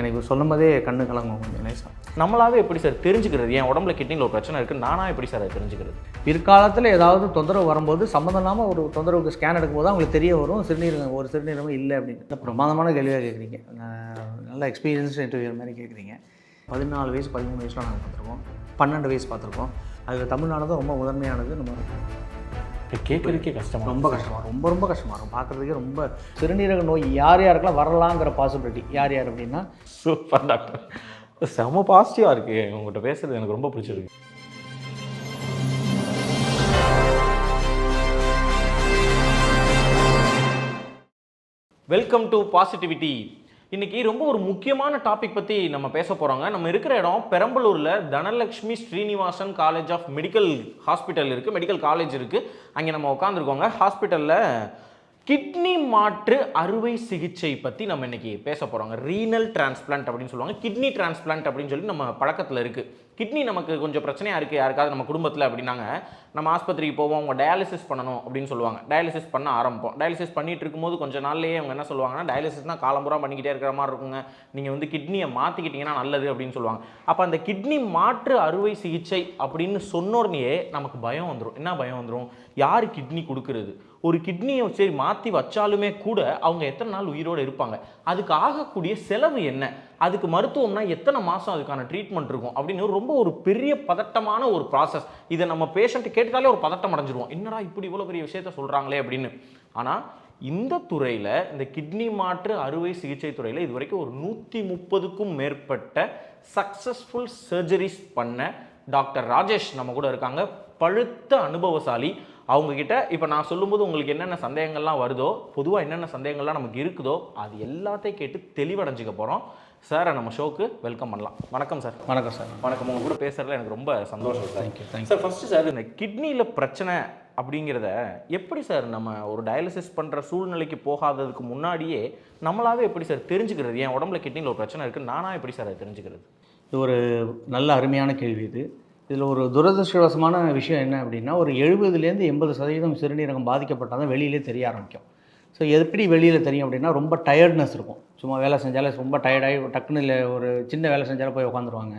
எனக்கு சொல்லும் போதே கண்ணு கலங்கும் கொஞ்சம் லேசாக. நம்மளாவே எப்படி சார் தெரிஞ்சுக்கிறது என் உடம்புல கிட்னியில் ஒரு பிரச்சனை இருக்குது நானாக எப்படி சார் அதை தெரிஞ்சுக்கிறது? பிற்காலத்தில் ஏதாவது தொந்தரவு வரும்போது சம்மந்தம் இல்லாமல் ஒரு தொந்தரவுக்கு ஸ்கேன் எடுக்கும்போது அவங்களுக்கு தெரிய வரும் சிறுநீரகம் இல்லை அப்படின்னு. பிரமாதமான கேள்வியாக கேட்குறீங்க. நல்ல எக்ஸ்பீரியன்ஸ் இன்டர்வியூ மாதிரி கேட்குறீங்க. 14 வயசு 13 வயசுலாம் நாங்கள் பார்த்துருக்கோம், 12 வயசு பார்த்துருக்கோம். அதில் தமிழ்நாடு தான் ரொம்ப முதன்மையானது. நம்ம கேட்குறதுக்கே கஷ்டமாக, ரொம்ப கஷ்டமாக, ரொம்ப கஷ்டமாக இருக்கும் பார்க்குறதுக்கே. ரொம்ப சிறுநீரக நோய் யார் யாருக்கெல்லாம் வரலாங்கிற பாசிபிலிட்டி யார் அப்படின்னா சூப்பர் டாக்டர், செம பாசிட்டிவாக இருக்குது. உங்கள்கிட்ட பேசுகிறது எனக்கு ரொம்ப பிடிச்சிருக்கு. Welcome to positivity. இன்றைக்கி ரொம்ப ஒரு முக்கியமான டாபிக் பற்றி நம்ம பேச போகிறோங்க. நம்ம இருக்கிற இடம் பெரம்பலூரில் Dhanalakshmi Srinivasan college of medical hospital இருக்குது, மெடிக்கல் காலேஜ் இருக்குது. அங்கே நம்ம உட்காந்துருக்கோங்க. ஹாஸ்பிட்டலில் கிட்னி மாற்று அறுவை சிகிச்சை பற்றி நம்ம இன்றைக்கி பேச போகிறோங்க. ரீனல் டிரான்ஸ்பிளான்ட் அப்படின்னு சொல்லுவாங்க, கிட்னி டிரான்ஸ்பிளான்ட் அப்படின்னு சொல்லி நம்ம பழக்கத்தில் இருக்குது. கிட்னி நமக்கு கொஞ்சம் பிரச்சனையாக இருக்குது யாருக்காவது நம்ம குடும்பத்தில் அப்படின்னாங்க, நம்ம ஆஸ்பத்திரிக்கு போவோம், அவங்க டயாலிசிஸ் பண்ணணும் அப்படின்னு சொல்லுவாங்க. டயாலிசிஸ் பண்ண ஆரம்பிப்போம். டயாலிசிஸ் பண்ணிட்டு இருக்கும்போது கொஞ்சம் நாள்லேயே அவங்க என்ன சொல்லுவாங்கன்னா, டயாலிசிஸ்னால் காலம்புறா பண்ணிக்கிட்டே இருக்கிற மாதிரி இருக்குங்க, நீங்கள் கிட்னியை மாற்றிக்கிட்டிங்கன்னா நல்லது அப்படின்னு சொல்லுவாங்க. அப்போ அந்த கிட்னி மாற்று அறுவை சிகிச்சை அப்படின்னு சொன்னோடனே நமக்கு பயம் வந்துடும். என்ன பயம் வந்துடும்? யார் கிட்னி கொடுக்குறது? ஒரு கிட்னியை சரி மாற்றி வச்சாலுமே கூட அவங்க எத்தனை நாள் உயிரோடு இருப்பாங்க? அதுக்கு ஆகக்கூடிய செலவு என்ன? அதுக்கு மருத்துவம்னா எத்தனை மாதம் அதுக்கான ட்ரீட்மெண்ட் இருக்கும் அப்படின்னு ரொம்ப ஒரு பெரிய பதட்டமான ஒரு ப்ராசஸ். இதை நம்ம பேஷண்ட் கேட்டுட்டாலே ஒரு பதட்டம் அடைஞ்சிருவோம். என்னடா இப்படி இவ்வளோ பெரிய விஷயத்த சொல்கிறாங்களே அப்படின்னு. ஆனால் இந்த துறையில், இந்த கிட்னி மாற்று அறுவை சிகிச்சை துறையில் இது வரைக்கும் ஒரு 130க்கும் மேற்பட்ட சக்ஸஸ்ஃபுல் சர்ஜரிஸ் பண்ண டாக்டர் ராஜேஷ் நம்ம கூட இருக்காங்க. பழுத்த அனுபவசாலி. அவங்கக்கிட்ட இப்போ நான் சொல்லும்போது உங்களுக்கு என்னென்ன சந்தேகங்கள்லாம் வருதோ, பொதுவாக என்னென்ன சந்தேகங்கள்லாம் நமக்கு இருக்குதோ அது எல்லாத்தையும் கேட்டு தெளிவடைஞ்சிக்க போகிறோம். சார் நம்ம ஷோக்கு வெல்கம் பண்ணலாம். வணக்கம் சார். வணக்கம் சார். வணக்கம். உங்கள் கூட பேசுகிறதுல எனக்கு ரொம்ப சந்தோஷம் sir. Thank you sir. First sir, இந்த கிட்னியில் பிரச்சனை அப்படிங்கிறத எப்படி சார் நம்ம ஒரு டயாலிசிஸ் பண்ணுற சூழ்நிலைக்கு போகாததுக்கு முன்னாடியே நம்மளாவே எப்படி சார் தெரிஞ்சுக்கிறது? என் உடம்புல கிட்னியில் ஒரு பிரச்சனை இருக்குது நானாக எப்படி சார் அதை தெரிஞ்சுக்கிறது? இது ஒரு நல்ல அருமையான கேள்வி. இதில் ஒரு துரதிருஷ்டவசமான விஷயம் என்ன அப்படின்னா, ஒரு 70லேருந்து 80% சிறுநீரகம் பாதிக்கப்பட்டால் தான் வெளியிலே தெரிய ஆரம்பிக்கும். ஸோ எப்படி வெளியில் தெரியும் அப்படின்னா, ரொம்ப டயர்ட்னஸ் இருக்கும். சும்மா வேலை செஞ்சாலே ரொம்ப டயர்டாகி டக்குன்னு இல்லை ஒரு சின்ன வேலை செஞ்சாலும் போய் உட்காந்துருவாங்க.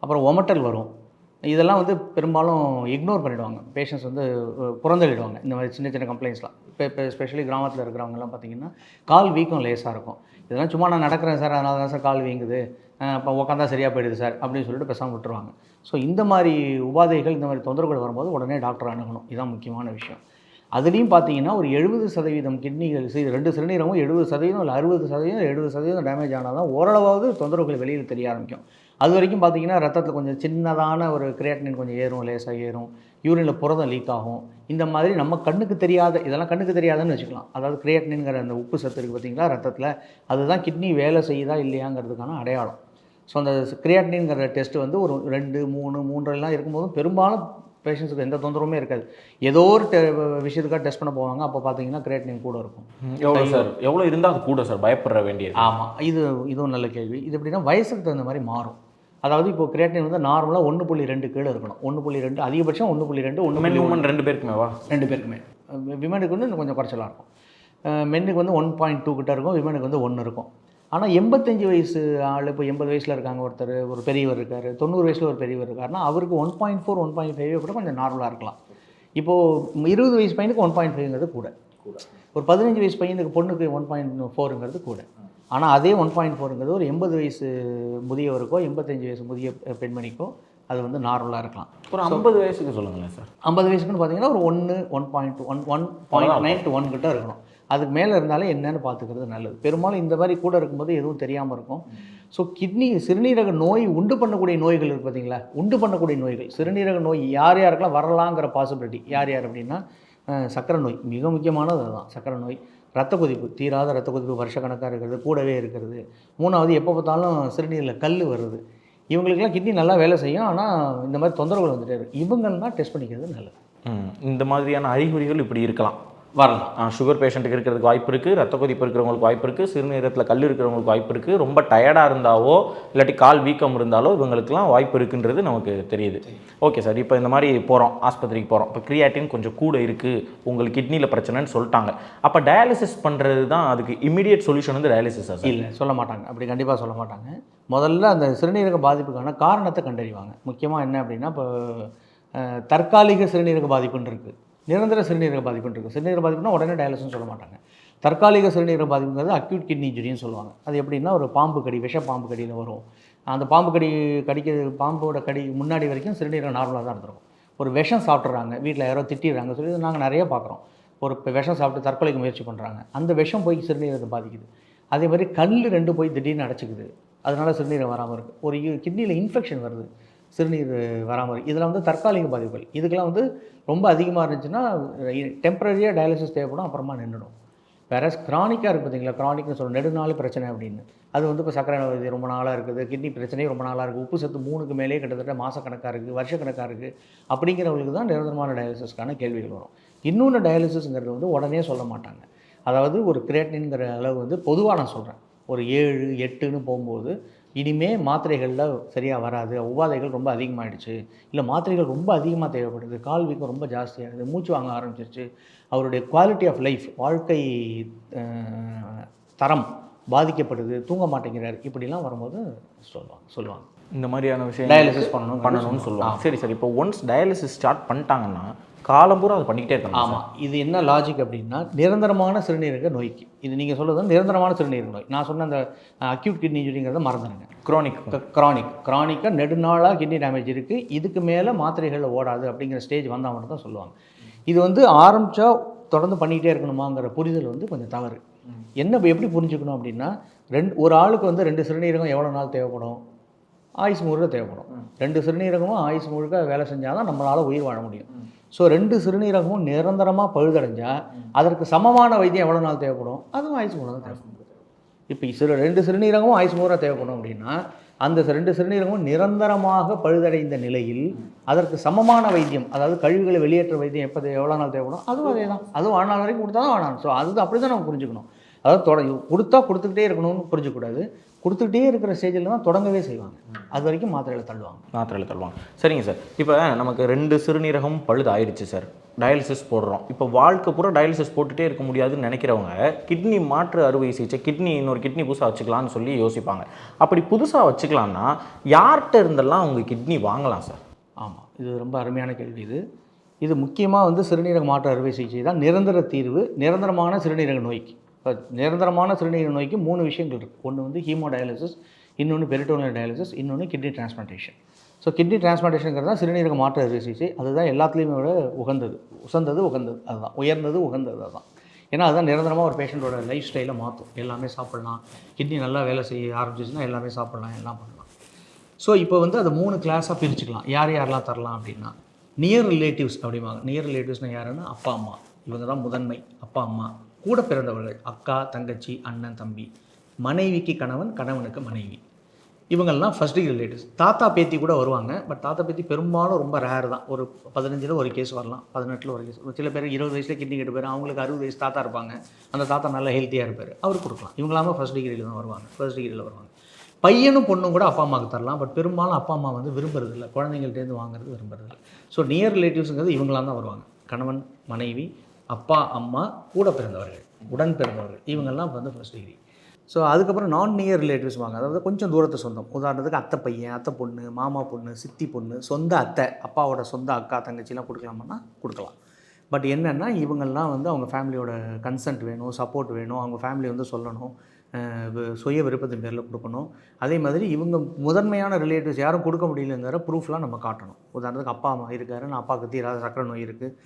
அப்புறம் ஒமட்டல் வரும். இதெல்லாம் பெரும்பாலும் இக்னோர் பண்ணிவிடுவாங்க. பேஷண்ட்ஸ் புறந்தள்ளிடுவாங்க இந்த மாதிரி சின்ன சின்ன கம்ப்ளைண்ட்ஸ்லாம். இப்போ எஸ்பெஷலி கிராமத்தில் இருக்கிறவங்கலாம் பார்த்திங்கன்னா கால் வீக்கம் லேசாக இருக்கும். இதெல்லாம் சும்மா நான் நடக்கிறேன் சார், அதனால தான் சார் கால் வீங்குது, இப்போ உட்காந்தா சரியாக போயிடுது சார் அப்படின்னு சொல்லிட்டு பேசாமல் விட்டுருவாங்க. ஸோ இந்த மாதிரி உபாதைகள், இந்த மாதிரி தொந்தரவுகள் வரும்போது உடனே டாக்டர் அணுகணும். இதுதான் முக்கியமான விஷயம். அதுலேயும் பார்த்தீங்கன்னா ஒரு 70% கிட்னிகள் 2 சிறுநீரகம் 70% இல்லை 60% 70% டேமேஜ் ஆனால் தான் ஓரளவாவது தொந்தரவுகள் வெளியில் தெரிய ஆரம்பிக்கும். அது வரைக்கும் பார்த்தீங்கன்னா ரத்தத்தில் கொஞ்சம் சின்னதான ஒரு கிரியேட்டினின் கொஞ்சம் ஏறும், லேசாக ஏறும், யூரினில் புரதம் லீக் ஆகும். இந்த மாதிரி நம்ம கண்ணுக்கு தெரியாத, இதெல்லாம் கண்ணுக்கு தெரியாதுன்னு வச்சுக்கலாம். அதாவது கிரியேட்டினின்கிற அந்த உப்பு சத்து இருக்குது பார்த்தீங்களா ரத்தத்தில், அதுதான் கிட்னி வேலை செய்யுதா இல்லையாங்கிறதுக்கான அடையாளம். ஸோ அந்த கிரியேட்டினின்கிற டெஸ்ட்டு ஒரு 2, 3, 3 இருக்கும்போதும் பெரும்பாலும் பேஷண்ட்ஸுக்கு எந்த தொந்தரவுமே இருக்காது. ஏதோ ஒரு விஷயத்துக்காக டெஸ்ட் பண்ண போவாங்க. அப்போ பார்த்தீங்கன்னா கிரியேட்டினின் கூட இருக்கும். எவ்வளோ சார்? எவ்வளோ இருந்தால் அது கூட சார் பயப்பட வேண்டியது? ஆமாம், இதுவும் நல்ல கேள்வி. இது எப்படின்னா வயசுக்கு தகுந்த மாதிரி மாறும். அதாவது இப்போ கிரியேட்டினின் நார்மலாக 1.2 கீழே இருக்கணும். 1.2 அதிகபட்சம் 1.2 1 2 பேருக்குமேவா? 2 பேருக்குமே. விமனுக்கு இன்னும் கொஞ்சம் குறைச்சலாக இருக்கும். மென்னுக்கு 1.2 கிட்ட இருக்கும், விமனுக்கு 1 இருக்கும். ஆனால் 85 வயசு ஆள், இப்போ 80 வயசில் இருக்காங்க ஒருத்தர், ஒரு பெரியவர் இருக்கார், 90 வயசில் ஒரு பெரியவர் இருக்காருன்னா அவருக்கு 1.4 1.5 கூட கொஞ்சம் நார்மலாக இருக்கலாம். இப்போது 20 வயசு பையனுக்கு 1.5ங்கிறது கூட, ஒரு 15 வயசு பையனுக்கு பொண்ணுக்கு 1.4ங்கிறது கூட. ஆனால் அதே 1.4ங்கிறது ஒரு 80 வயசு முதியவருக்கோ 85 வயசு முதிய பெண்மணிக்கோ அது நார்மலாக இருக்கலாம். ஒரு 50 வயசுக்கு சொல்லுங்களேன் சார். 50 வயசுக்குன்னு பார்த்தீங்கன்னா ஒரு 1.9 to 1 கிட்ட இருக்கணும். அதுக்கு மேலே இருந்தாலே என்னென்னு பார்த்துக்கிறது நல்லது. பெரும்பாலும் இந்த மாதிரி கூட இருக்கும்போது எதுவும் தெரியாமல் இருக்கும். ஸோ சிறுநீரக நோய் உண்டு பண்ணக்கூடிய நோய்கள் இருக்குது பார்த்தீங்களா, உண்டு பண்ணக்கூடிய நோய்கள், சிறுநீரக நோய் யார் யாருக்கெல்லாம் வரலாங்கிற பாசிபிலிட்டி யார் அப்படின்னா, சக்கரை நோய் மிக முக்கியமானது. அதுதான் சக்கரை நோய். ரத்த கொதிப்பு, தீராத ரத்த கொதிப்பு வருஷக்கணக்காக இருக்கிறது, கூடவே இருக்கிறது. 3வது எப்போ பார்த்தாலும் சிறுநீரில் கல் வருது. இவங்களுக்கெல்லாம் கிட்னி நல்லா வேலை செய்யும், ஆனால் இந்த மாதிரி தொந்தரவுகள் வந்துட்டே இருக்குது. இவங்கள்லாம் டெஸ்ட் பண்ணிக்கிறது நல்லது. இந்த மாதிரியான அறிகுறிகள் இப்படி இருக்கலாம். வரலாம். சுகர் பேஷண்ட்டுக்கு இருக்கிறதுக்கு வாய்ப்பு இருக்குது, ரத்த கொதிப்பு இருக்கிறவங்களுக்கு வாய்ப்பு இருக்குது, சிறுநீரகத்தில் கல் இருக்கிறவங்களுக்கு வாய்ப்பு இருக்குது, ரொம்ப டயர்டாக இருந்தாவோ இல்லாட்டி கால் வீக்கம் இருந்தாலோ இவங்களுக்குலாம் வாய்ப்பு இருக்குன்றது நமக்கு தெரியுது. ஓகே சார், இப்போ இந்த மாதிரி போகிறோம், ஆஸ்பத்திரிக்கு போகிறோம், இப்போ கிரியாட்டின் கொஞ்சம் கூட இருக்குது, உங்களுக்கு கிட்னியில் பிரச்சனைன்னு சொல்லிட்டாங்க. அப்போ டயாலிசிஸ் பண்ணுறது தான் அதுக்கு இமீடியட் சொல்யூஷன் வந்து டயாலிசிஸா சார்? இல்லை, சொல்ல மாட்டாங்க. அப்படி கண்டிப்பாக சொல்ல மாட்டாங்க. முதல்ல அந்த சிறுநீரக பாதிப்புக்கான காரணத்தை கண்டறிவாங்க. முக்கியமாக என்ன அப்படின்னா, இப்போ தற்காலிக சிறுநீரக பாதிப்புன்னு இருக்குது, நிரந்தர சிறுநீரக பாதிப்புன்னு இருக்குது. சிறுநீரக பாதிப்புனா உடனே டயாலிசிஸ்னு சொல்ல மாட்டாங்க. தற்காலிக சிறுநீரக பாதிப்புங்கிறது அக்யூட் கிட்னி இன்ஜுரின்னு சொல்லுவாங்க. அது எப்படின்னா, ஒரு பாம்பு கடி, விஷ பாம்பு கடியில் வரும். அந்த பாம்பு கடி பாம்போட கடி முன்னாடி வரைக்கும் சிறுநீரகம் நார்மலாக தான் இருந்திருக்கும். ஒரு விஷம் சாப்பிட்றாங்க, வீட்டில் யாரோ திட்டிடுறாங்க சொல்லி நாங்கள் நிறைய பார்க்குறோம். ஒரு விஷம் சாப்பிட்டு தற்கொலைக்கு முயற்சி பண்ணுறாங்க, அந்த விஷம் போய் சிறுநீரகத்தை பாதிக்குது. அதே மாதிரி கல் 2 போய் திடீர்னு அடைச்சிக்குது, அதனால சிறுநீரகம் வராமல் இருக்குது. ஒரு கிட்னியில் இன்ஃபெக்ஷன் வருது, சிறுநீர் வராமல் இருக்குது. இதில் வந்து தற்காலிக பாதிப்புகள். இதுக்கெல்லாம் வந்து ரொம்ப அதிகமாக இருந்துச்சுன்னா டெம்பரரியாக டயாலிசிஸ் தேவைப்படும், அப்புறமா நின்றுடும். வேற கிரானிக்காக இருக்குது பார்த்தீங்களா, கிரானிக்னு சொல்ல நெடுநாள் பிரச்சனை அப்படின்னு. அது வந்து இப்போ சக்கரை நோய் ரொம்ப நாளாக இருக்குது, கிட்னி பிரச்சனையும் ரொம்ப நாளாக இருக்குது, உப்பு சத்து 3க்கு மேலே கிட்டத்தட்ட மாதக்கணக்காக இருக்குது, வருஷக்கணக்காக இருக்குது. அப்படிங்கிறவங்களுக்கு தான் நிரந்தரமான டயாலிசிஸ்க்கான கேள்விகள் வரும். இன்னொன்று டயாலிசிஸ்ங்கிறது வந்து உடனே சொல்ல மாட்டாங்க. அதாவது ஒரு கிரியேட்டின்ங்கிற அளவு வந்து பொதுவாக நான் சொல்கிறேன், ஒரு 7, 8ன்னு போகும்போது இனிமே மாத்திரைகளில் சரியாக வராது, உபாதைகள் ரொம்ப அதிகமாகிடுச்சு, இல்லை மாத்திரைகள் ரொம்ப அதிகமாக தேவைப்படுது, கால் வீக்கம் ரொம்ப ஜாஸ்தியாகுது, மூச்சு வாங்க ஆரம்பிச்சிருச்சு, அவருடைய குவாலிட்டி ஆஃப் லைஃப், வாழ்க்கை தரம் பாதிக்கப்படுது, தூங்க மாட்டேங்கிறார், இப்படிலாம் வரும்போது சொல்லுவாங்க இந்த மாதிரியான விஷயம் டயாலிசிஸ் பண்ணணும்னு சொல்லுவாங்க. சரி சார், இப்போ ஒன்ஸ் டயாலிசிஸ் ஸ்டார்ட் பண்ணிட்டாங்கன்னா காலம் பூரா அதை பண்ணிக்கிட்டே இருக்கணும். ஆமாம், இது என்ன லாஜிக் அப்படின்னா, நிரந்தரமான சிறுநீரக நோய்க்கு, இது நீங்கள் சொல்கிறது நிரந்தரமான சிறுநீரக நோய். நான் சொன்ன அந்த அக்யூட் கிட்னி இன்ஜுரிங்கிறத மறந்துடுங்க. கிரானிக்காக நெடுநாளாக கிட்னி டேமேஜ் இருக்குது, இதுக்கு மேலே மாத்திரைகளில் ஓடாது அப்படிங்கிற ஸ்டேஜ் வந்தால் மட்டும் தான் சொல்லுவாங்க. இது வந்து ஆரம்பித்தா தொடர்ந்து பண்ணிக்கிட்டே இருக்கணுமாங்கிற புரிதல் வந்து கொஞ்சம் தவறு. எப்படி புரிஞ்சுக்கணும் அப்படின்னா, ஒரு ஆளுக்கு வந்து 2 சிறுநீரகம் எவ்வளோ நாள் தேவைப்படும்? ஆயுசு முழுக்க தேவைப்படும். 2 சிறுநீரகமும் ஆயுசு முழுக்க வேலை செஞ்சால் தான் நம்மளால் உயிர் வாழ முடியும். ஸோ 2 சிறுநீரகமும் நிரந்தரமாக பழுதடைஞ்சால் அதற்கு சமமான வைத்தியம் எவ்வளோ நாள் தேவைப்படும்? அதுவும் ஆயுசு முழுக்க தான் தேவைப்படும். இப்போ 2 சிறுநீரகமும் ஆயுசு முழுக்க தேவைப்படும் அப்படின்னா, அந்த 2 சிறுநீரகமும் நிரந்தரமாக பழுதடைந்த நிலையில் அதற்கு சமமான வைத்தியம், அதாவது கழிவுகளை வெளியேற்ற வைத்தியம் எவ்வளோ நாள் தேவைப்படும்? அதுவும் அதே தான், அதுவும் வாழ்நாள் வரைக்கும் கொடுத்தா தான் வாழணும். ஸோ அது அப்படி தான் நம்ம புரிஞ்சுக்கணும். அதாவது கொடுத்துக்கிட்டே இருக்கணும்னு புரிஞ்சுக்கூடாது. கொடுத்துக்கிட்டே இருக்கிற ஸ்டேஜில் தான் தொடங்கவே செய்வாங்க, அது வரைக்கும் மாத்திரையில் தள்ளுவாங்க. சரிங்க சார், இப்போ நமக்கு 2 சிறுநீரகம் பழுது ஆயிடுச்சு சார், டயாலிசிஸ் போடுறோம். இப்போ வாழ்க்கை பூரா டயாலிசிஸ் போட்டுகிட்டே இருக்க முடியாதுன்னு நினைக்கிறவங்க கிட்னி மாற்று அறுவை சிகிச்சை, இன்னொரு கிட்னி புதுசாக வச்சுக்கலாம்னு சொல்லி யோசிப்பாங்க. அப்படி புதுசாக வச்சுக்கலாம்னா யார்கிட்ட இருந்தெல்லாம் அவங்க கிட்னி வாங்கலாம் சார்? ஆமாம், இது ரொம்ப அருமையான கேள்வி. இது முக்கியமாக வந்து சிறுநீரக மாற்று அறுவை சிகிச்சை தான் நிரந்தர தீர்வு நிரந்தரமான சிறுநீரக நோய்க்கு. இப்போ நிரந்தரமான சிறுநீரக நோய்க்கு 3 விஷயங்கள் இருக்குது. ஒன்று வந்து ஹீமோ டயாலிசிஸ், இன்னொன்று பெரிட்டோனியல் டயாலிசிஸ், இன்னொன்று கிட்னி டிரான்ஸ்பிளான்டேஷன். ஸோ கிட்னி டிரான்ஸ்பிளான்டேஷன்ங்கிறது தான் சிறுநீரக மாற்று அறுவை சிகிச்சை. அதுதான் எல்லாத்துலேயுமே விட உகந்தது, அதுதான் உயர்ந்தது, உகந்தது அதுதான். ஏன்னா அதுதான் நிரந்தரமாக ஒரு பேஷண்ட்டோட லைஃப் ஸ்டைலை மாற்றும். எல்லாமே சாப்பிட்லாம், கிட்னி நல்லா வேலை செய்ய ஆரம்பிச்சிச்சுன்னா எல்லாமே சாப்பிட்லாம், எல்லாம் பண்ணலாம். ஸோ இப்போ வந்து அதை 3 கிளாஸாக பிரிச்சுக்கலாம். யாரெல்லாம் தரலாம் அப்படின்னா, நியர் ரிலேட்டிவ்ஸ் அப்படிம்பாங்க. நியர் ரிலேட்டிவ்ஸ்னால் யாருன்னா அப்பா அம்மா, இவங்க தான் முதன்மை. அப்பா அம்மா, கூட பிறந்தவர்கள், அக்கா தங்கச்சி அண்ணன் தம்பி, மனைவிக்கு கணவன், கணவனுக்கு மனைவி, இவங்கெல்லாம் ஃபர்ஸ்ட் டிகிரி ரிலேட்டிவ்ஸ். தாத்தா பேத்தி கூட வருவாங்க, பட் தாத்தா பேத்தி பெரும்பாலும் ரொம்ப ரேர் தான். ஒரு 15ல் ஒரு கேஸ் வரலாம், 18ல் ஒரு கேஸ். சில பேர் 20 வயசில் கிட்னி கெட்டு போயிடும், அவங்களுக்கு 60 வயசு தாத்தா இருப்பாங்க, அந்த தாத்தா நல்லா ஹெல்த்தியாக இருப்பார், அவர் கொடுக்கலாம். இவங்களாம ஃபர்ஸ்ட் டிகிரியில் தான் வருவாங்க. பையனும் பொண்ணும் கூட அப்பா அம்மாவுக்கு தரலாம், பட் பெரும்பாலும் அப்பா அம்மா வந்து விரும்புறதில்லை, குழந்தைங்கள்டேருந்து வாங்குறது விரும்புறதில்லை. ஸோ நியர் ரிலேட்டிவ்ஸுங்கிறது இவங்களாம் தான் வருவாங்க. கணவன், மனைவி, அப்பா அம்மா, கூட பிறந்தவர்கள், உடன் பிறந்தவர்கள், இவங்கெல்லாம் வந்து ஃபர்ஸ்ட் டிகிரி. ஸோ அதுக்கப்புறம் நான் நியர் ரிலேட்டிவ்ஸ் வாங்க, அதாவது கொஞ்சம் தூரத்து சொந்தம். உதாரணத்துக்கு அத்தை பையன், அத்தை பொண்ணு, மாமா பொண்ணு, சித்தி பொண்ணு, சொந்த அத்தை, அப்பாவோட சொந்த அக்கா தங்கச்சிலாம் கொடுக்கலாமான்னா கொடுக்கலாம். பட் என்னென்னா இவங்கெல்லாம் வந்து அவங்க ஃபேமிலியோட கன்சென்ட் வேணும், சப்போர்ட் வேணும், அவங்க ஃபேமிலி வந்து சொல்லணும், சுய விருப்பத்தின் பேரில் கொடுக்கணும். அதே மாதிரி இவங்க முதன்மையான ரிலேட்டிவ்ஸ் யாரும் கொடுக்க முடியலங்கிற ப்ரூஃப்லாம் நம்ம காட்டணும். உதாரணத்துக்கு அப்பா அம்மா இருக்காரு, நான் அப்பாவுக்கு தீராத சக்கரை நோய் இருக்குது,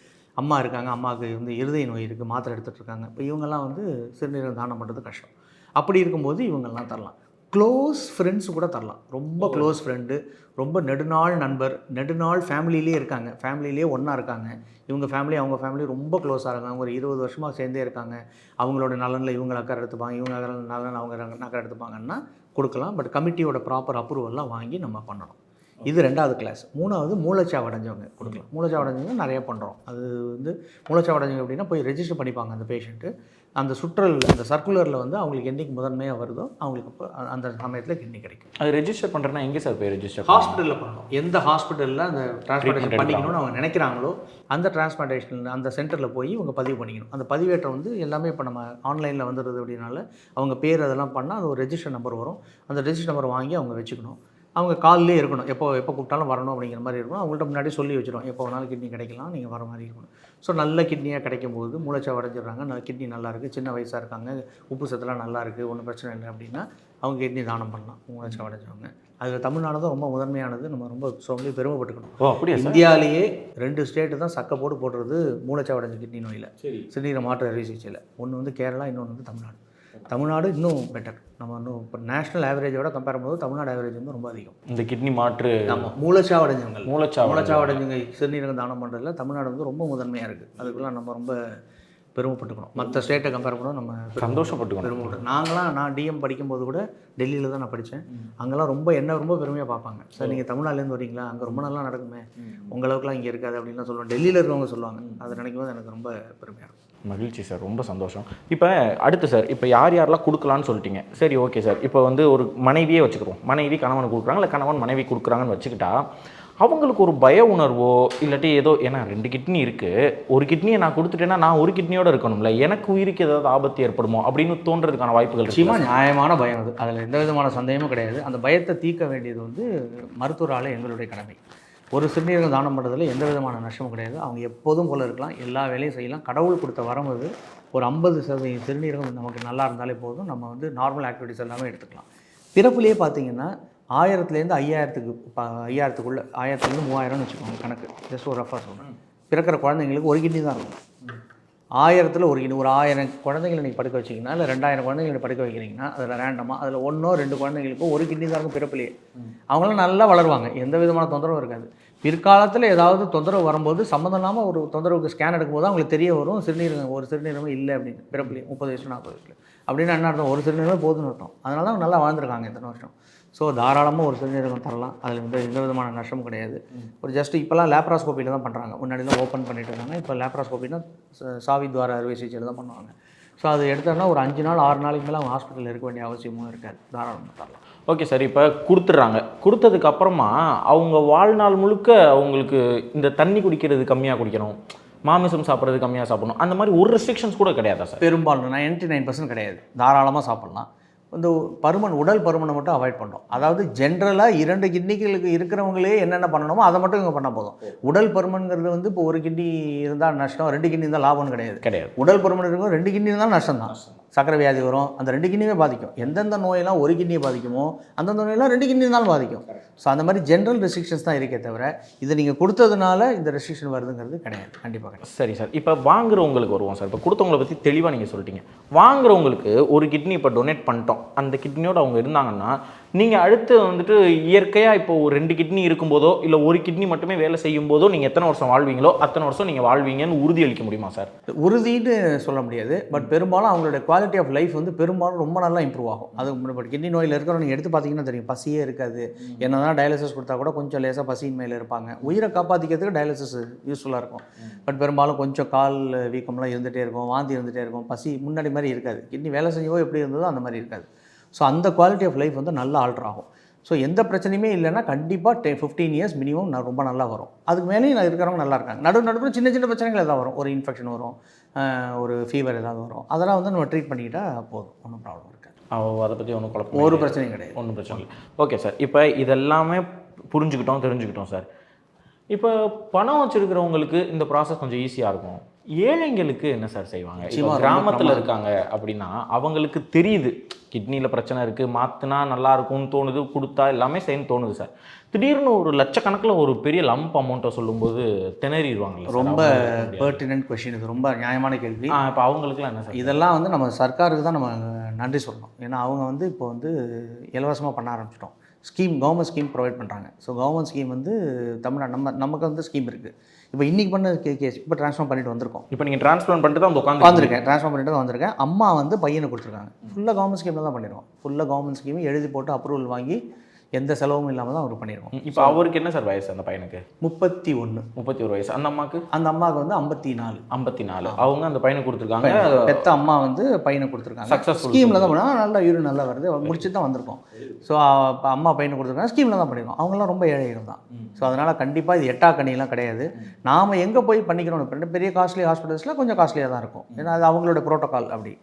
அம்மா இருக்காங்க, அம்மாவுக்கு வந்து இருதய நோய் இருக்குது, மாத்திரை எடுத்துகிட்ருக்காங்க. இப்போ இவங்கெல்லாம் வந்து சிறுநீரகம் தானம் பண்ணுறது கஷ்டம். அப்படி இருக்கும்போது இவங்கெல்லாம் தரலாம். க்ளோஸ் ஃப்ரெண்ட்ஸு கூட தரலாம். ரொம்ப க்ளோஸ் ஃப்ரெண்டு, ரொம்ப நெடுநாள் நண்பர், நெடுநாள் ஃபேமிலியிலே இருக்காங்க, ஃபேமிலியிலே ஒன்றா இருக்காங்க, இவங்க ஃபேமிலி அவங்க ஃபேமிலி ரொம்ப க்ளோஸாக இருக்காங்க, ஒரு 20 வருஷமாக சேர்ந்தே இருக்காங்க, அவங்களோட நலனில் இவங்க அக்கறை எடுத்துப்பாங்க, இவங்க நலன் அவங்க அக்கறை எடுத்துப்பாங்கன்னா கொடுக்கலாம். பட் கமிட்டியோட ப்ராப்பர் அப்ரூவல்லாம் வாங்கி நம்ம பண்ணணும். இது 2வது கிளாஸ். 3வது மூளைச்சாவு அடைஞ்சவங்க கொடுக்கலாம். மூளைச்சாவு அடைஞ்சவங்க நிறைய பண்ணுறோம். அது வந்து மூளைச்சாவு அடைஞ்சவங்க அப்படின்னா போய் ரெஜிஸ்டர் பண்ணிப்பாங்க அந்த பேஷண்ட்டு. அந்த சுற்றல் அந்த சர்க்குலரில் வந்து அவங்களுக்கு என்றைக்கு முதன்மையாக வருதோ அவங்களுக்கு அப்போ அந்த சமயத்தில் கிட்னி கிடைக்கும். அது ரெஜிஸ்டர் பண்ணுறேன்னா எங்கே சார் போய் ரெஜிஸ்டர்? ஹாஸ்பிட்டலில் பண்ணணும். எந்த ஹாஸ்பிட்டலில் அந்த டிரான்ஸ்பிளான்டேஷன் பண்ணிக்கணும்னு அவங்க நினைக்கிறாங்களோ அந்த டிரான்ஸ்பிளான்டேஷன் அந்த சென்டரில் போய் இவங்க பதிவு பண்ணிக்கணும். அந்த பதிவேற்றம் வந்து எல்லாமே இப்போ நம்ம ஆன்லைனில் வந்துடுது அப்படின்னால அவங்க பேர் அதெல்லாம் பண்ணால் அது ஒரு ரெஜிஸ்டர் நம்பர் வரும். அந்த ரெஜிஸ்டர் நம்பர் வாங்கி அவங்க வச்சுக்கணும். அவங்க காலிலே இருக்கணும். எப்போ கூப்பிட்டாலும் வரணும் அப்படிங்கிற மாதிரி இருக்கணும். அவங்கள்ட்ட முன்னாடி சொல்லி வச்சிடும், எப்போ வேணாலும் கிட்னி கிடைக்கலாம், நீங்கள் வர மாதிரி இருக்கணும். ஸோ நல்ல கிட்னியாக கிடைக்கும் போது மூளைச்சாவு அடைஞ்சிடுறாங்க, கிட்னி நல்லா இருக்குது, சின்ன வயசாக இருக்காங்க, உப்பு சத்துலாம் நல்லா இருக்குது, ஒன்றும் பிரச்சனை இல்லை அப்படின்னா அவங்க கிட்னி தானம் பண்ணலாம். மூளைச்சாவு அடைஞ்சவங்க அதில் தமிழ்நாடு தான் ரொம்ப முதன்மையானது. நம்ம ரொம்ப சொல்லி பெருமைப்பட்டுக்கணும். அப்படியே இந்தியாவிலேயே 2 ஸ்டேட்டு தான் சக்கை போடுறது மூளைச்சாவு அடைஞ்ச கிட்னி நோயில், சிறுநீரக மாற்று அறுவை சிகிச்சையில். ஒன்று வந்து கேரளா, இன்னொன்று வந்து தமிழ்நாடு. தமிழ்நாடு இன்னும் பெட்டர். நம்ம இன்னும் இப்போ நேஷனல் ஆவரேஜோட கம்பேர் பண்ணும்போது தமிழ்நாடு ஆவரேஜ் வந்து ரொம்ப அதிகம். இந்த கிட்னி மாற்று நம்ம மூளைச்சாவு அடைஞ்சவங்க மூளைச்சாவு அடைஞ்சவங்க சிறுநீரகம் தானம் பண்ணுறதுல தமிழ்நாடு வந்து ரொம்ப முதன்மையாக இருக்குது. அதுக்குலாம் நம்ம ரொம்ப பெருமைப்பட்டுக்கணும். மற்ற ஸ்டேட்டை கம்பேர் பண்ணோம் நம்ம சந்தோஷப்பட்டுக்கணும், பெருமைப்பட்டு. நான் டிஎம் படிக்கும்போது கூட டெல்லியில் தான் நான் படித்தேன். அங்கெல்லாம் ரொம்ப பெருமையாக பார்ப்பாங்க. சார் நீங்கள் தமிழ்நாடுலேருந்து வரீங்களா, அங்கே ரொம்ப நல்லா நடக்குமே, உங்களவுக்குலாம் இங்கே இருக்காது அப்படின்லாம் சொல்லுவாங்க. டெல்லியில் இருக்கவங்க சொல்லுவாங்க. அதை நினைக்கும் போது எனக்கு ரொம்ப பெருமையாக இருக்கும். மகிழ்ச்சி சார், ரொம்ப சந்தோஷம். இப்போ அடுத்து சார், இப்போ யாரெல்லாம் கொடுக்கலான்னு சொல்லிட்டீங்க. சரி, ஓகே சார். இப்போ வந்து ஒரு மனைவியே வச்சுக்கிறோம். மனைவி கணவனுக்கு கொடுக்குறாங்க, இல்லை கணவன் மனைவி கொடுக்குறாங்கன்னு வச்சுக்கிட்டா அவங்களுக்கு ஒரு பய உணர்வோ இல்லாட்டி ஏதோ, ஏன்னா 2 கிட்னி இருக்குது, ஒரு கிட்னியை நான் கொடுத்துட்டேன்னா நான் ஒரு கிட்னியோடு இருக்கணும்ல, எனக்கு உயிருக்கு ஏதாவது ஆபத்து ஏற்படுமோ அப்படின்னு தோன்றதுக்கான வாய்ப்புகள் நிச்சயமாக நியாயமான பயம் அது. அதில் எந்த விதமான சந்தேகமும் கிடையாது. அந்த பயத்தை தீர்க்க வேண்டியது வந்து மருத்துவரால் எங்களுடைய கடமை. ஒரு சிறுநீரகம் தானம் பண்ணுறதுல எந்த விதமான நஷ்டமும் கிடையாது. அவங்க எப்போதும் போல் இருக்கலாம், எல்லா வேலையும் செய்யலாம். கடவுள் கொடுத்த வரம் அது. ஒரு 50% சிறுநீரகம் நமக்கு நல்லா இருந்தாலே போதும். நம்ம வந்து நார்மல் ஆக்டிவிட்டிஸ் எல்லாமே எடுத்துக்கலாம். பிறப்புலேயே பார்த்தீங்கன்னா 1000லேருந்து 5000த்துக்குள்ளே 1000லேருந்து 3000ன்னு வச்சுக்கோங்க கணக்கு. ஜஸ்ட் ஒரு ரஃபாக சொல்கிறேன். பிறக்கிற குழந்தைங்களுக்கு ஒரு கிட்னி தான் இருக்கும். 1000ல் ஒரு கிட்னி. ஒரு 1000 குழந்தைங்களை நீங்கள் படுக்க வச்சிங்கன்னா, இல்லை 2000 குழந்தைங்களை படுக்க வைக்கிறீங்கன்னா, அதில் ரேண்டமாக அதில் 1 or 2 குழந்தைங்களுக்கும் ஒரு கிட்னி தான் இருக்கும் பிறப்புலேயே. அவங்களாம் நல்லா வளருவாங்க, எந்த விதமான தொந்தரவும் இருக்காது. பிற்காலத்தில் ஏதாவது தொந்தரவு வரும்போது சம்மந்தம் இல்லாமல் ஒரு தொந்தரவுக்கு ஸ்கேன் எடுக்கும்போது அவங்களுக்கு தெரிய வரும் ஒரு சிறுநீரகம் இல்லை அப்படின்னு. பிறப்புலேயே 30 வயசு 40 வயசுல அப்படின்னா என்ன அர்த்தம், ஒரு சிறுநீரகம் போதுன்னு அர்த்தம். அதனால தான் அவங்க நல்லா வாழ்ந்துருக்காங்க இத்தனை வருஷம். ஸோ தாராளமாக ஒரு சிறுநீரகம் தரலாம். அதில் வந்து எந்த விதமான நஷ்டமும் கிடையாது. ஒரு ஜஸ்ட் இப்போலாம் லேப்ராஸ்கோப்பியில் தான் பண்ணுறாங்க. முன்னாடி தான் ஓப்பன் பண்ணிட்டு இருந்தாங்க. இப்போ லேப்ராஸ்கோப்பினா சாவி துவார அறுவை சிகிச்சையில் தான் பண்ணுவாங்க. ஸோ அது எடுத்தோன்னா ஒரு 5 நாள் 6 நாளைக்கு மேலே அவங்க ஹாஸ்பிட்டலில் இருக்க வேண்டிய அவசியமும் இருக்காது. தாராளமாக தரலாம். Okay sir. இப்போ கொடுத்துட்றாங்க. கொடுத்ததுக்கு அப்புறமா அவங்க வாழ்நாள் முழுக்க அவங்களுக்கு இந்த தண்ணி குடிக்கிறது கம்மியாக குடிக்கணும், மாமிசம் சாப்பிட்றது கம்மியாக சாப்பிடணும், அந்த மாதிரி ஒரு ரெஸ்ட்ரிக்ஷன்ஸ் கூட கிடையாதா சார்? பெரும்பாலும் 99% கிடையாது. தாராளமாக சாப்பிட்லாம். இந்த உடல் பருமனை மட்டும் அவாய்ட் பண்ணோம். அதாவது ஜென்ரலாக 2 கிட்னிகளுக்கு இருக்கிறவங்களே என்னென்ன பண்ணணுமோ அதை மட்டும் இவங்க பண்ணால் போதும். உடல் பருமன்கிறது வந்து இப்போ ஒரு கிட்னி இருந்தால் நஷ்டம், 2 கிட்னி இருந்தால் லாபம்னு கிடையாது. உடல் பருமன் இருக்கும், 2 கிட்னி இருந்தாலும் நஷ்டம் தான். சக்கரை வியாதி வரும், அந்த 2 கிட்னியுமே பாதிக்கும். எந்தெந்த நோயெல்லாம் ஒரு கிட்னியை பாதிக்குமோ அந்தந்த நோயெல்லாம் 2 கிட்னி இருந்தாலும் பாதிக்கும். ஸோ அந்த மாதிரி ஜென்ரல் ரெஸ்ட்ரிக்ஷன்ஸ் தான் இருக்கே தவிர இதை நீங்கள் கொடுத்ததுனால இந்த ரெஸ்ட்ரிக்ஷன் வருதுங்கிறது கிடையாது. கண்டிப்பாக கிடையாது. சரி சார். இப்போ வாங்குறவங்களுக்கு வருவோம் சார். இப்போ கொடுத்தவங்களை பற்றி தெளிவாக நீங்கள் சொல்லிட்டீங்க. வாங்குறவங்களுக்கு ஒரு கிட்னி இப்போ டொனேட் பண்ணிட்டோம், அந்த கிட்னியோடு அவங்க இருந்தாங்கன்னா நீங்கள் அடுத்து வந்துட்டு இயற்கையாக இப்போ ஒரு 2 கிட்னி இருக்கும்போதோ இல்லை ஒரு கிட்னி மட்டுமே வேலை செய்யும் போதோ நீங்கள் எத்தனை வருஷம் வாழ்வீங்களோ அத்தனை வருஷம் நீங்கள் வாழ்வீங்கன்னு உறுதி அளிக்க முடியுமா சார்? உறுதின்னு சொல்ல முடியாது. பட் பெரும்பாலும் அவங்களோட குவாலிட்டி ஆஃப் லைஃப் வந்து பெரும்பாலும் ரொம்ப நல்லா இம்ப்ரூவ் ஆகும். அது பட் கிட்னி நோயில் இருக்கிறவங்க நீங்கள் எடுத்து பார்த்தீங்கன்னா தெரியும், பசியே இருக்காது. என்ன தான் டயாலிசிஸ் கொடுத்தா கூட கொஞ்சம் லேசாக பசியின்மையில் இருப்பாங்க. உயிரை காப்பாற்றிக்கிறதுக்கு டயாலிசிஸ் யூஸ்ஃபுல்லாக இருக்கும். பட் பெரும்பாலும் கொஞ்சம் கால் வீக்கம்லாம் இருந்துகிட்டே இருக்கும், வாந்தி இருந்துகிட்டே இருக்கும், பசி முன்னாடி மாதிரி இருக்காது. கிட்னி வேலை செஞ்சவோ எப்படி இருந்ததோ அந்த மாதிரி இருக்காது. ஸோ அந்த குவாலிட்டி ஆஃப் லைஃப் வந்து நல்லா ஆல்டர் ஆகும். ஸோ எந்த பிரச்சனையுமே இல்லைன்னா கண்டிப்பாக 15 இயர்ஸ் மினிமம் ரொம்ப நல்லா வரும். அதுக்கு மேலேயும் இருக்கிறவங்க நல்லா இருக்காங்க. நடுவில் சின்ன சின்ன பிரச்சனைகள் எதாவது வரும், ஒரு இன்ஃபெக்ஷன் வரும், ஒரு ஃபீவர் ஏதாவது வரும், அதெல்லாம் வந்து நம்ம ட்ரீட் பண்ணிக்கிட்டால் போதும், ஒன்றும் ப்ராப்ளம் இருக்காது. அதை பற்றி ஒன்றும் குழப்பம், ஒரு பிரச்சனையும் கிடையாது. ஒன்றும் பிரச்சனை இல்லை. Okay sir. இப்போ இதெல்லாமே தெரிஞ்சுக்கிட்டோம் சார். இப்போ பணம் வச்சுருக்கிறவங்களுக்கு இந்த ப்ராசஸ் கொஞ்சம் ஈஸியாக இருக்கும். ஏழைங்களுக்கு என்ன சார் செய்வாங்க? இப்போ கிராமத்தில் இருக்காங்க அப்படின்னா அவங்களுக்கு தெரியுது கிட்னியில் பிரச்சனை இருக்குது, மாற்றினா நல்லா இருக்கும்னு தோணுது, கொடுத்தா எல்லாமே செய்யணும்னு தோணுது சார். திடீர்னு ஒரு லட்சக்கணக்கில் ஒரு பெரிய லம்ப் அமௌண்ட்டை சொல்லும்போது திணறிடுவாங்கல்ல? ரொம்ப பெர்டினன்ட் கொஸ்டின், இது ரொம்ப நியாயமான கேள்வி. இப்போ அவங்களுக்குலாம் என்ன சார்? இதெல்லாம் வந்து நம்ம சர்க்காருக்கு தான் நம்ம நன்றி சொல்லணும். ஏன்னா அவங்க வந்து இப்போ வந்து இலவசமாக பண்ண ஆரம்பிச்சிட்டோம். கவர்மெண்ட் ஸ்கீம் ப்ரொவைட் பண்ணுறாங்க. ஸோ கவர்மெண்ட் ஸ்கீம் வந்து தமிழ்நாடு நமக்கு வந்து ஸ்கீம் இருக்குது. இப்போ இன்றைக்கி பண்ண கேஸ் இப்போ ட்ரான்ஸ்ஃபர் பண்ணிட்டு வந்திருக்கோம். இப்போ நீங்கள் ட்ரான்ஸ்ஃபர் பண்ணிட்டு தான் உட்காந்துருக்கேன். ட்ரான்ஸ்ஃபர் பண்ணிட்டு தான் வந்திருக்கேன். அம்மா வந்து பையனை கொடுத்துருக்காங்க. ஃபுல்லாக கவர்மெண்ட் ஸ்கீமில் தான் பண்ணிடுவோம். ஃபுல்லாக கவர்மெண்ட் ஸ்கீம் எழுதி போட்டு அப்ரூவல் வாங்கி எந்த செலவும் இல்லாமல் தான் அவருக்கு பண்ணியிருக்கோம். இப்போ அவருக்கு என்ன சார் வயசு அந்த பையனுக்கு? 31. 31 வயசு. அந்த அம்மாவுக்கு? அந்த அம்மாவுக்கு வந்து 54. 54. அவங்க அந்த பையனுக்கு கொடுத்துருக்காங்க. பெத்த அம்மா வந்து பையனை கொடுத்துருக்காங்க. சக்ஸஸ்ஃபுல் ஸ்கீமில் தான் பண்ணால் நல்லா யூரின் நல்லா வருது, முடிச்சு தான் வந்திருக்கோம். ஸோ இப்போ அம்மா பையனை கொடுத்துருக்காங்க, ஸ்கீமில் தான் பண்ணியிருக்கோம். அவங்களாம் ரொம்ப ஏழைகள் தான். ஸோ அதனால் கண்டிப்பாக இது எட்டாக்கணியெல்லாம் கிடையாது. நாம் எங்கே போய் பண்ணிக்கிறோம், பெரிய காஸ்ட்லி ஹாஸ்பிட்டல்ஸில் கொஞ்சம் காஸ்ட்லியாக தான் இருக்கும், ஏன்னா அது அவங்களோட ப்ரோட்டோகால் அப்படி.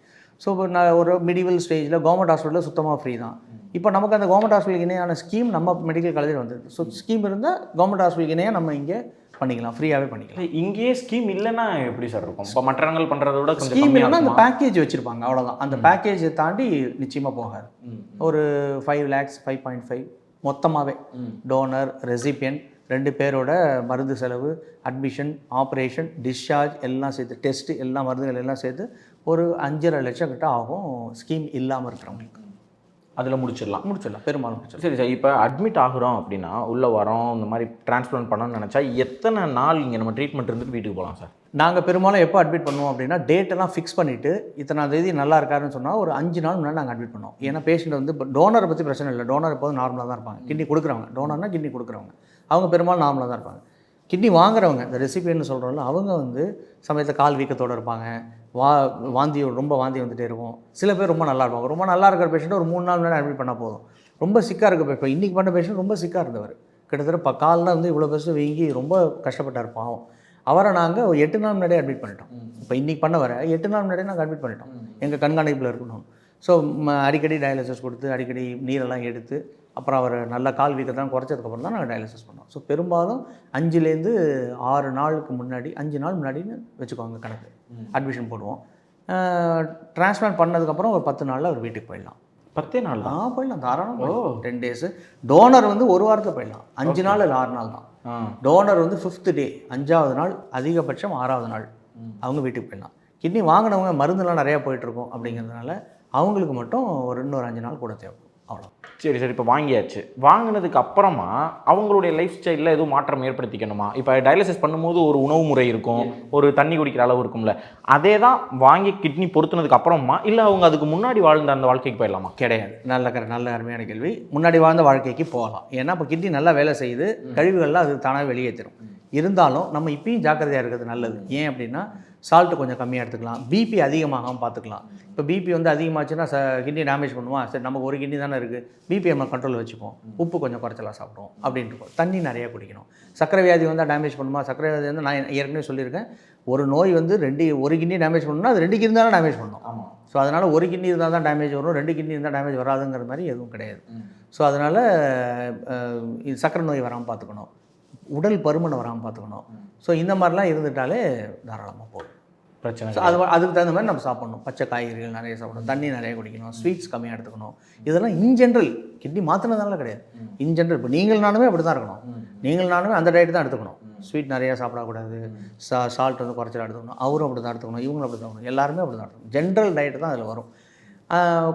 ஸோ இப்போ நான் ஒரு மிடிவல் ஸ்டேஜில் கவர்மெண்ட் ஹாஸ்பிட்டலில் சுத்தமாக ஃப்ரீ தான். இப்போ நமக்கு அந்த கவர்மெண்ட் ஹாஸ்பிட்டலுக்கு இணையான ஸ்கீம் நம்ம மெடிக்கல் காலேஜில் வந்தது. ஸோ ஸ்கீம் இருந்தால் கவர்மெண்ட் ஹாஸ்பிட்டலுக்கு இணையாக நம்ம இங்கே பண்ணிக்கலாம், ஃப்ரீயாகவே பண்ணிக்கலாம். இங்கேயே ஸ்கீம் இல்லைன்னா எப்படி சார் இருக்கும்? இப்போ மற்ற இடங்கள் பண்ணுறத விட கொஞ்சம் ஸ்கீம் இல்லைன்னா அந்த பேக்கேஜ் வச்சுருப்பாங்க, அவ்வளோதான். அந்த பேக்கேஜை தாண்டி நிச்சயமாக போகாது. ஒரு 5 lakhs 5.5 மொத்தமாகவே டோனர் ரெசிபியன்ட் 2 பேரோட மருந்து செலவு, அட்மிஷன், ஆப்ரேஷன், டிஸ்சார்ஜ் எல்லாம் சேர்த்து, டெஸ்ட்டு எல்லாம் மருந்துகள் எல்லாம் சேர்த்து ஒரு 5.5 லட்சம் கிட்ட ஆகும் ஸ்கீம் இல்லாமல் இருக்கிறவங்களுக்கு. அதில் முடிச்சிடலாம் பெரும்பாலும் முடிச்சிடலாம். சரி சார், இப்போ அட்மிட் ஆகுறோம் அப்படின்னா உள்ளே வரோம், இந்த மாதிரி டிரான்ஸ்பிளான்ட் பண்ணணும்னு நினச்சா எத்தனை நாள் இங்கே நம்ம ட்ரீட்மெண்ட் இருந்துட்டு வீட்டுக்கு போகலாம் சார்? நாங்கள் பெரும்பாலும் எப்போ அட்மிட் பண்ணுவோம் அப்படின்னா டேட்டெல்லாம் ஃபிக்ஸ் பண்ணிவிட்டு இத்தனை தேதி நல்லா இருக்காருன்னு சொன்னால் ஒரு 5 நாள் முன்னாடி நாங்கள் அட்மிட் பண்ணுவோம். ஏன்னா பேஷண்ட் வந்து இப்போ டோனரை பற்றி பிரச்சனை இல்லை, டோனர் எப்போதும் நார்மலாக தான் இருப்பாங்க. கிட்னி கொடுக்குறவங்க, டோனர்னா கிட்னி கொடுக்குறவங்க அவங்க பெரும்பாலும் நார்மலாக தான் இருப்பாங்க. கிட்னி வாங்குறவங்க, இந்த ரெசிபியன்னு சொல்கிறோம்ல, அவங்க வந்து சமயத்தில் கால் வீக்கத்தோடு இருப்பாங்க, ரொம்ப வாந்தி வந்துகிட்டே இருக்கும். சில பேர் ரொம்ப நல்லா இருப்பாங்க. ரொம்ப நல்லா இருக்கிற பேஷண்ட்டு ஒரு 3 நாள் முன்னாடி அட்மிட் பண்ணால் போதும். ரொம்ப சிக்காக இருக்க இப்போ இன்றைக்கி பண்ண பேஷண்ட் ரொம்ப சிக்காக இருந்தவர், கிட்டத்தட்ட காலில் வந்து இவ்வளோ பெருசு வீங்கி ரொம்ப கஷ்டப்பட்டார் பாவம். அவரை நாங்கள் 8 நாள் முன்னாடியே அட்மிட் பண்ணிட்டோம். இப்போ இன்றைக்கி பண்ண வர 8 நாள் முன்னாடியே நாங்கள் அட்மிட் பண்ணிட்டோம், எங்கள் கண்காணிப்பில் இருக்கணும். ஸோ அடிக்கடி டயாலிசிஸ் கொடுத்து அடிக்கடி நீரெல்லாம் எடுத்து அப்புறம் அவர் நல்ல கால் வீக்கத்தான் குறைச்சதுக்கப்புறம் தான் நாங்கள் டயாலிசிஸ் பண்ணோம். ஸோ பெரும்பாலும் 5லேருந்து 6 நாளுக்கு முன்னாடி, 5 நாள் முன்னாடின்னு வச்சுக்கோங்க கணக்கு, அட்மிஷன் போடுவோம். டிரான்ஸ்பிளான்ட் பண்ணதுக்கப்புறம் ஒரு 10 நாளில் அவர் வீட்டுக்கு போயிடலாம். 10 நாள் போயிடலாம் தாராளமாக. 10 days. டோனர் வந்து ஒரு வாரத்தில் போயிடலாம். 5 நாள் இல்லை 6 நாள் தான். டோனர் வந்து 5th day, 5ஆவது நாள், அதிகபட்சம் 6ஆவது நாள் அவங்க வீட்டுக்கு போயிடலாம். கிட்னி வாங்கினவங்க மருந்துலாம் நிறையா போயிட்டுருக்கோம் அப்படிங்கிறதுனால அவங்களுக்கு மட்டும் இன்னொரு 5 நாள் கூட தேவைப்படும், அவ்வளோ. சரி சார், இப்போ வாங்கியாச்சு. வாங்கினதுக்கு அப்புறமா அவங்களுடைய லைஃப் ஸ்டைலில் எதுவும் மாற்றம் ஏற்படுத்திக்கணுமா? இப்போ டயாலிசிஸ் பண்ணும்போது ஒரு உணவு முறை இருக்கும், ஒரு தண்ணி குடிக்கிற அளவு இருக்கும்ல, அதே தான் வாங்கி கிட்னி பொருத்துனதுக்கு அப்புறமா, இல்லை அவங்க அதுக்கு முன்னாடி வாழ்ந்த அந்த வாழ்க்கைக்கு போயிடலாமா? கிடையாது. நல்ல அருமையான கேள்வி. முன்னாடி வாழ்ந்த வாழ்க்கைக்கு போகலாம். ஏன்னா இப்போ கிட்னி நல்லா வேலை செய்யுது, கழிவுகள்லாம் அது தானாக வெளியேற்றிடும். இருந்தாலும் நம்ம இப்பயும் ஜாக்கிரதையாக இருக்கிறது நல்லது. ஏன் அப்படின்னா சால்ட்டு கொஞ்சம் கம்மியாக எடுத்துக்கலாம், பிபி அதிகமாகாமல் பார்த்துக்கலாம். இப்போ பிபி வந்து அதிகமாச்சுன்னா கிட்னி டேமேஜ் பண்ணுவான். சரி, நமக்கு ஒரு கிட்னி தானே இருக்குது, பிபி நம்ம கண்ட்ரோலில் வச்சுப்போம், உப்பு கொஞ்சம் குறைச்சலாம் சாப்பிடுவோம் அப்படின்ட்டு இருக்கும். தண்ணி நிறையா குடிக்கணும். சக்கரை வியாதி வந்தால் டேமேஜ் பண்ணுமா? சக்கரை வியாதி வந்து நான் ஏற்கனவே சொல்லியிருக்கேன், ஒரு நோய் வந்து ஒரு கிட்னி டேமேஜ் பண்ணணும்னா அது 2 கிட்னி தான் டேமேஜ் பண்ணணும். ஆமாம். ஸோ அதனால் ஒரு கிட்னி இருந்தால் தான் டேமேஜ் வரும், 2 கிட்னி இருந்தால் டேமேஜ் வராதுங்கிற மாதிரி எதுவும் கிடையாது. ஸோ அதனால் இது சக்கரை நோய் வராமல் பார்த்துக்கணும், உடல் பருமனை வராமல் பார்த்துக்கணும். ஸோ இந்த மாதிரிலாம் இருந்துட்டாலே தாராளமாக போகும், பிரச்சனை. ஸோ அதுக்கு தகுந்த மாதிரி நம்ம சாப்பிட்ணும். பச்சை காய்கறிகள் நிறைய சாப்பிடணும், தண்ணி நிறைய குடிக்கணும், ஸ்வீட்ஸ் கம்மியாக எடுத்துக்கணும். இதெல்லாம் இன் ஜென்ரல், கிட்னி மாற்றினதால கிடையாது, இன் ஜென்ரல். இப்போ நீங்கள் நானுமே அப்படி தான் இருக்கணும். நீங்கள் நானுமே அந்த டயட் தான் எடுத்துக்கணும். ஸ்வீட் நிறையா சாப்பிடக்கூடாது, சால்ட் வந்து குறைச்சலாக எடுத்துக்கணும். அவரும் அப்படி தான் எடுத்துக்கணும், இவங்களும் அப்படி தான் எடுக்கணும், எல்லாருமே அப்படி தான் எடுத்துக்கணும். ஜென்ரல் டயட் தான் அதில் வரும்.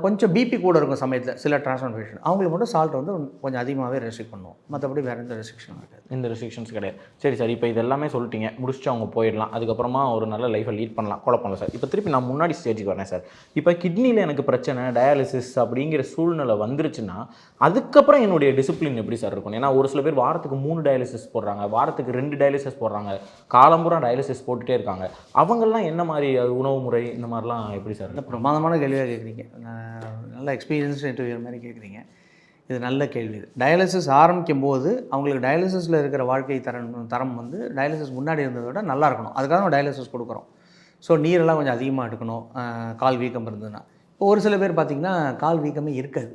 கொஞ்சம் பிபி கூட இருக்கும் சமயத்தில் சில டிரான்ஸ்பிளான்ட் பேஷண்ட், அவங்களுக்கு மட்டும் சால்ட் வந்து கொஞ்சம் அதிகமாகவே ரெஸ்ட்ரிக்ட் பண்ணுவோம். மற்றபடி வேறு எந்த ரெஸ்ட்ரிக்ஷனும் இருக்காது. எந்த ரெஸ்ட்ரிக்ஷன்ஸ் கிடையாது. சரி சார், இப்போ இது எல்லாமே சொல்லிட்டீங்க, முடிச்சுட்டு அவங்க போயிடலாம், அதுக்கப்புறமா ஒரு நல்ல லைஃப்பை லீட் பண்ணலாம், குழப்பம் இல்லை சார். இப்போ திருப்பி நான் முன்னாடி ஸ்டேஜுக்கு வரேன் சார். இப்போ கிட்னியில் எனக்கு பிரச்சனை, டயாலிசிஸ் அப்படிங்கிற சூழ்நிலை வந்துருச்சுன்னா அதுக்கப்புறம் என்னுடைய டிசிப்ளின் எப்படி சார் இருக்கும்? ஏன்னா ஒரு சில பேர் வாரத்துக்கு 3 டயாலிசிஸ் போடுறாங்க, வாரத்துக்கு 2 டயாலிசிஸ் போடுறாங்க, காலம்புறம் டயாலிசிஸ் போட்டுகிட்டே இருக்காங்க. அவங்கெல்லாம் என்ன மாதிரி உணவு முறை இந்த மாதிரிலாம் எப்படி சார்? இந்த பிரமாதமான கேள்வியாக கேட்குறீங்க, நல்ல எக்ஸ்பீரியன்ஸ் இன்டர்வியூர் மாதிரி கேட்குறீங்க. இது நல்ல கேள்வி. இது டயாலிசிஸ் ஆரம்பிக்கும் போது அவங்களுக்கு டயாலிசிஸில் இருக்கிற வாழ்க்கை தரம் வந்து டயாலிசிஸ் முன்னாடி இருந்ததை விட நல்லா இருக்கணும். அதுக்காக நம்ம டயாலிசிஸ் கொடுக்குறோம். ஸோ நீரெல்லாம் கொஞ்சம் அதிகமாக எடுக்கணும். கால் வீக்கம் இருந்ததுன்னா, இப்போ ஒரு சில பேர் பார்த்திங்கன்னா கால் வீக்கமே இருக்காது,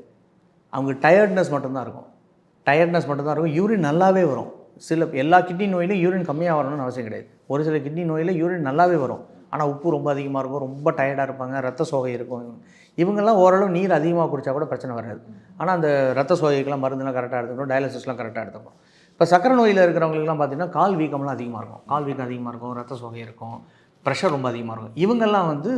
அவங்க டயர்ட்னஸ் மட்டும்தான் இருக்கும், யூரின் நல்லாவே வரும். எல்லா கிட்னி நோயிலும் யூரின் கம்மியாக வரணும்னு அவசியம் கிடையாது. ஒரு சில கிட்னி நோயில் யூரின் நல்லாவே வரும், ஆனால் உப்பு ரொம்ப அதிகமாக இருக்கும், ரொம்ப டயர்டாக இருப்பாங்க, ரத்த சோகை இருக்கும். இவங்கெல்லாம் ஓரளவு நீர் அதிகமாக குடித்தா கூட பிரச்சனை வராது. ஆனால் அந்த ரத்த சோகைக்கெல்லாம் மருந்துலாம் கரெக்டாக எடுத்துக்கணும், டயாலிசிஸ்லாம் கரெக்டாக எடுத்துக்கணும். இப்போ சக்கரை நோயில் இருக்கிறவங்களுக்குலாம் பார்த்திங்கன்னா கால் வீக்கம்லாம் அதிகமாக இருக்கும், கால் வீக்கம் அதிகமாக இருக்கும், ரத்த சோகை இருக்கும், ப்ரெஷர் ரொம்ப அதிகமாக இருக்கும். இவங்கெல்லாம் வந்து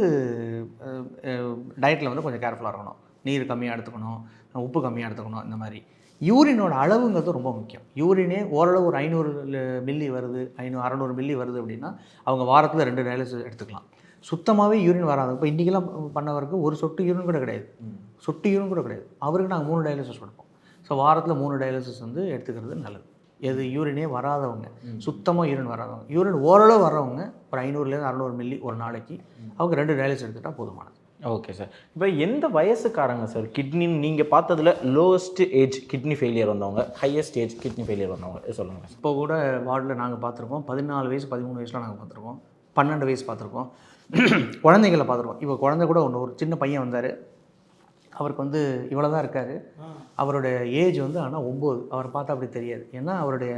டயட்டில் வந்து கொஞ்சம் கேர்ஃபுல்லாக இருக்கணும், நீர் கம்மியாக எடுத்துக்கணும், உப்பு கம்மியாக எடுத்துக்கணும். இந்த மாதிரி யூரினோட அளவுங்கிறது ரொம்ப முக்கியம். யூரினே ஓரளவு ஒரு 500 மில்லி வருது, 600 மில்லி வருது அப்படின்னா அவங்க வாரத்தில் 2 டயாலிசிஸ் எடுத்துக்கலாம். சுத்தமாகவே யூரின் வராது. இப்போ இன்றைக்கெல்லாம் பண்ணவருக்கு ஒரு சொட்டு யூரின் கூட கிடையாது, அவருக்கு நாங்கள் 3 டயாலிசிஸ் கொடுப்போம். ஸோ வாரத்தில் 3 டயாலிசிஸ் வந்து எடுத்துக்கிறது நல்லது. எது யூரினே வராதவங்க, சுத்தமாக யூரின் வராதவங்க, யூரின் ஓரளவு வர்றவங்க ஒரு 500லேருந்து 600 மில்லி ஒரு நாளைக்கு அவங்க 2 டயாலிசிஸ் எடுத்துட்டால் போதுமானது. Okay sir. இப்போ எந்த வயசுக்காரங்க சார் கிட்னின்னு நீங்கள் பார்த்ததுல லோவஸ்ட் ஏஜ் கிட்னி ஃபெயிலியர் வந்தவங்க, ஹையஸ்ட் ஏஜ் கிட்னி ஃபெயிலியர் வந்தவங்க சொல்லுங்கள். இப்போ கூட வார்டில் நாங்கள் பார்த்துருக்கோம் 14 வயசு 13 வயசில் நாங்கள் பார்த்துருக்கோம், 12 வயசு பார்த்துருக்கோம், குழந்தைங்களை பார்த்துருக்கோம். இப்போ குழந்தை கூட ஒரு சின்ன பையன் வந்தார், அவருக்கு வந்து இவ்வளோ தான் இருக்கார், அவருடைய ஏஜ் வந்து ஆனால் 9. அவரை பார்த்தா அப்படி தெரியாது, ஏன்னா அவருடைய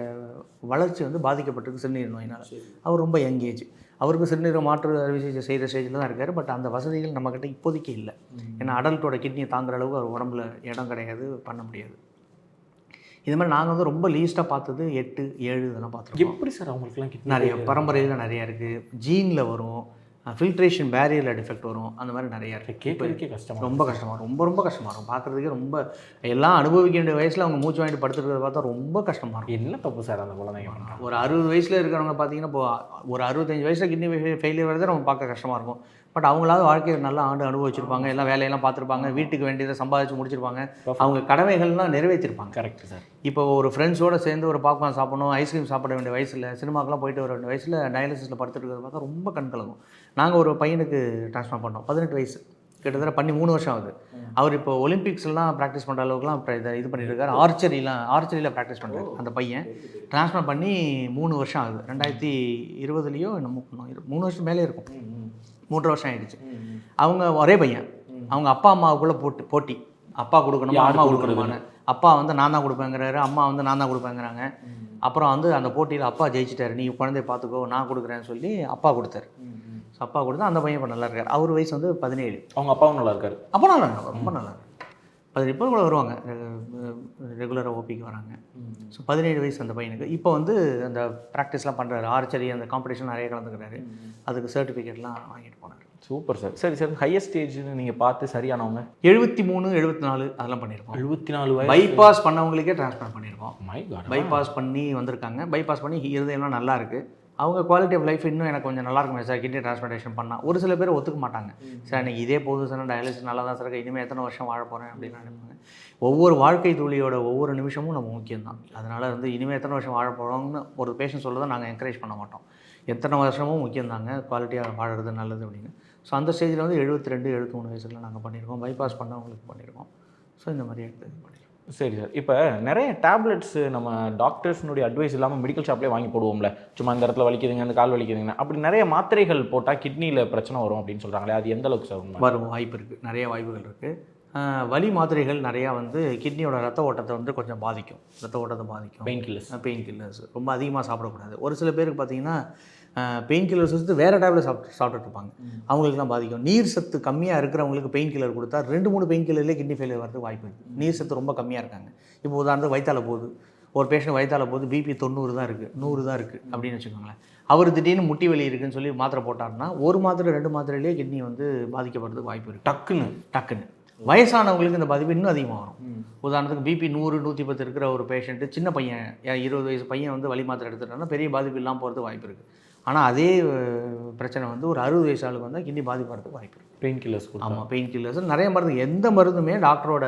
வளர்ச்சி வந்து பாதிக்கப்பட்டிருக்கு சிறுநீர் நோயினால். அவர் ரொம்ப யங் ஏஜ், அவருக்கு சிறுநீரை மாற்று அறுவை சிகிச்சை செய்கிற ஸ்டேஜில் தான் இருக்கார். பட் அந்த வசதிகள் நம்மக்கிட்ட இப்போதைக்கு இல்லை, ஏன்னா அடல்ட்டோட கிட்னியை தாங்குற அளவுக்கு அவர் உடம்புல இடம் கிடையாது, பண்ண முடியாது. இது மாதிரி நாங்கள் வந்து ரொம்ப லீஸ்ட்டாக பார்த்தது 8, 7 இதெல்லாம் பார்த்துருக்கோம். எப்படி சார் அவங்களுக்குலாம் கிட்னி நிறைய பரம்பரையில் நிறையா இருக்குது, ஜீனில் வரும், ஃபில்ட்ரேஷன் பேரியரில் டிஃபெக்ட் வரும், அந்த மாதிரி நிறையா இருக்குது. கேட்கறதுக்கே கஷ்டமாக, ரொம்ப கஷ்டமாக இருக்கும், ரொம்ப கஷ்டமாக இருக்கும் பார்க்குறதுக்கே. ரொம்ப எல்லாம் அனுபவிக்க வேண்டிய வயசில் அவங்க மூச்சு வாங்கிட்டு படுத்துருக்கிறத பார்த்தா ரொம்ப கஷ்டமாக இருக்கும். என்ன தப்பு சார் அந்த குழந்தைங்க பண்ணுறாங்க? ஒரு 60 வயசில் இருக்கிறவங்க பார்த்தீங்கன்னா இப்போ ஒரு 65 வயசில் கிட்னி ஃபெயிலியர் வரதே நம்ம பார்க்க கஷ்டமாக இருக்கும். பட் அவங்களாவது வாழ்க்கையை நல்லா ஆண்டு அனுபவிச்சிருப்பாங்க, எல்லாம் வேலையெல்லாம் பார்த்துருப்பாங்க, வீட்டுக்கு வேண்டியதை சம்பாதிச்சு முடிச்சிருப்பாங்க, அவங்க கடமைகள்லாம் நிறைவேற்றிருப்பாங்க. Correct sir. இப்போ ஒரு ஃப்ரெண்ட்ஸோடு சேர்ந்து ஒரு பாப்கார்ன் சாப்பிடணும், ஐஸ்கிரீம் சாப்பிட வேண்டிய வயசில், சினிமாக்கெலாம் போயிட்டு வர வேண்டிய வயசில் டயாலிசிஸில் படுத்துட்டு இருக்கிறத பார்த்தா ரொம்ப கண்கலங்கும். நாங்கள் ஒரு பையனுக்கு ட்ரான்ஸ்ஃபர் பண்ணோம், 18 வயசு, கிட்டத்தட்ட பண்ணி 3 வருஷம் ஆகுது. அவர் இப்போ ஒலிம்பிக்ஸ்லாம் ப்ராக்டிஸ் பண்ணுற அளவுக்குலாம் இது பண்ணிட்டு இருக்காரு. ஆர்ச்சரியில் ப்ராக்டிஸ் பண்ணுறாரு அந்த பையன். ட்ரான்ஸ்ஃபர் பண்ணி 3 வருஷம் ஆகுது. 2020லையோ என்னமோ பண்ணோம், 3 வருஷம் மேலே இருக்கும், 3 வருஷம் ஆகிடுச்சு. அவங்க ஒரே பையன், அவங்க அப்பா அம்மாவுக்குள்ளே போட்டி, அப்பா கொடுக்கணுமா அம்மா கொடுக்கணுமான்னு. அப்பா வந்து நான் தான் கொடுப்பேங்கிறாரு, அம்மா வந்து நான் தான் கொடுப்பேங்கிறாங்க. அப்புறம் வந்து அந்த போட்டியில் அப்பா ஜெயிச்சிட்டாரு, நீ குழந்தைய பார்த்துக்கோ நான் கொடுக்குறேன்னு சொல்லி அப்பா கொடுத்தாரு. ஸோ அப்பா கொடுத்தா அந்த பையன் இப்போ நல்லா இருக்கார். அவர் வயசு வந்து 17. அவங்க அப்பாவும் நல்லா இருக்காரு. அப்போ நல்லா இருக்காங்க, ரொம்ப நல்லா இருக்கு. 17 இப்போ கூட வருவாங்க, ரெகுலராக ஓபிக்கு வராங்க. ஸோ 17 வயசு அந்த பையனுக்கு. இப்போ வந்து அந்த ப்ராக்டிஸ்லாம் பண்ணுறாரு, ஆர்ச்சரி அந்த காம்படிஷன் நிறைய கலந்துக்கிறாரு, அதுக்கு சர்டிஃபிகேட்லாம் வாங்கிட்டு போனார். Super sir. சரி சார், ஹையஸ்ட் ஸ்டேஜ்னு நீங்கள் பார்த்து சரியானவங்க 73, 74 அதெல்லாம் பண்ணியிருக்கோம். 74 வயசு பைபாஸ் பண்ணவங்களுக்கே ட்ரான்ஸ்ஃபர் பண்ணியிருக்கோம். My God. பைபாஸ் பண்ணி வந்திருக்காங்க, பைபாஸ் பண்ணி இருதயம்லாம் நல்லா இருக்குது. அவங்க குவாலிட்டி ஆஃப் லைஃப் இன்னும் எனக்கு கொஞ்சம் நல்லா இருக்குமே சார் கிட்னி டிரான்ஸ்பிளான்டேஷன் பண்ணால். ஒரு சில பேர் ஒத்துக்க மாட்டாங்க, சார் எனக்கு இதே போதும் சார், டயாலிசிஸ் நல்லா தான் சார், இனிமேல் எத்தனை வருஷம் வாழ போகிறேன் அப்படின்னு நினைப்பாங்க. ஒவ்வொரு வாழ்க்கை துளியோட ஒவ்வொரு நிமிஷமும் நம்ம முக்கியம் தான். அதனால் வந்து இனிமேல் எத்தனை வருஷம் வாழ போகிறோம்னு ஒரு பேஷண்ட் சொல்ல தான் நாங்கள் என்கரேஜ் பண்ண மாட்டோம். எத்தனை வருஷமும் முக்கியம் தாங்க, குவாலிட்டியாக வாழறது நல்லது அப்படின்னு. ஸோ அந்த ஸ்டேஜில் வந்து 72, 73 வயசில் நாங்கள் பண்ணியிருக்கோம், பைபாஸ் பண்ணவங்களுக்கு பண்ணியிருக்கோம். ஸோ இந்த மாதிரி எடுத்து பண்ணியிருக்கோம். சரி சார். இப்போ நிறைய டேப்லெட்ஸு நம்ம டாக்டர்ஸ்னுடைய அட்வைஸ் இல்லாமல் மெடிக்கல் ஷாப்லேயே வாங்கி போடுவோம்ல, சும்மா இந்த இடத்துல வலிக்குதுங்க, இந்த கால் வலிக்குதுங்க, அப்படி நிறைய மாத்திரைகள் போட்டால் கிட்னியில் பிரச்சனை வரும் அப்படின்னு சொல்கிறாங்களே, அது எந்த அளவுக்கு சார் உண்மை? வரும் வாய்ப்பு இருக்குது, நிறைய வாய்ப்புகள் இருக்குது. வலி மாத்திரைகள் நிறையா வந்து கிட்னியோட ரத்த ஓட்டத்தை வந்து கொஞ்சம் பாதிக்கும், பெயின் கில்லர்ஸ் ரொம்ப அதிகமாக சாப்பிடக்கூடாது. ஒரு சில பேருக்கு பார்த்தீங்கன்னா பெயின் கில்லர்ஸ் வந்து வேறு டேப்லெட் சாப்பிட்டுட்டு இருப்பாங்க, அவங்களுக்குலாம் பாதிக்கும். நீர் சத்து கம்மியாக இருக்கிறவங்களுக்கு பெயின் கில்லர் கொடுத்தா 2-3 பெயின் கில்லர்லேயே கிட்னி ஃபெயிலியர் வரதுக்கு வாய்ப்பு இருக்குது. நீர் சத்து ரொம்ப கம்மியாக இருக்காங்க. இப்போ உதாரணத்துக்கு வயிற்றால போகுது, ஒரு பேஷண்ட் வயிற்றால போகுது, பிபி 90 தான் இருக்குது, 100 தான் இருக்குது அப்படின்னு வச்சுக்கோங்களேன். அவர் திடீர்னு முட்டி வலி இருக்குன்னு சொல்லி மாத்திரை போட்டார்னா 1 மாத்திரை 2 மாத்திரையிலேயே கிட்னி வந்து பாதிக்கப்படுறதுக்கு வாய்ப்பு இருக்குது. டக்குன்னு வயசானவங்களுக்கு இந்த பாதிப்பு இன்னும் அதிகமாக வரும். உதாரணத்துக்கு பிபி 100, 110 இருக்கிற ஒரு பேஷண்ட்டு, சின்ன பையன் 20 வயசு பையன் வந்து வலி மாத்திரை எடுத்துட்டாங்கன்னா பெரிய பாதிப்பு இல்லாமல் போகிறதுக்கு வாய்ப்பு இருக்குது. ஆனால் அதே பிரச்சனை வந்து ஒரு 60 வயசு ஆளுக்கு வந்தால் கிட்னி பாதிப்படுறதுக்கு வாய்ப்பு இருக்குது. Pain killers. ஆமாம், பெயின் கில்லர்ஸ் நிறைய மருந்து, எந்த மருந்துமே டாக்டரோட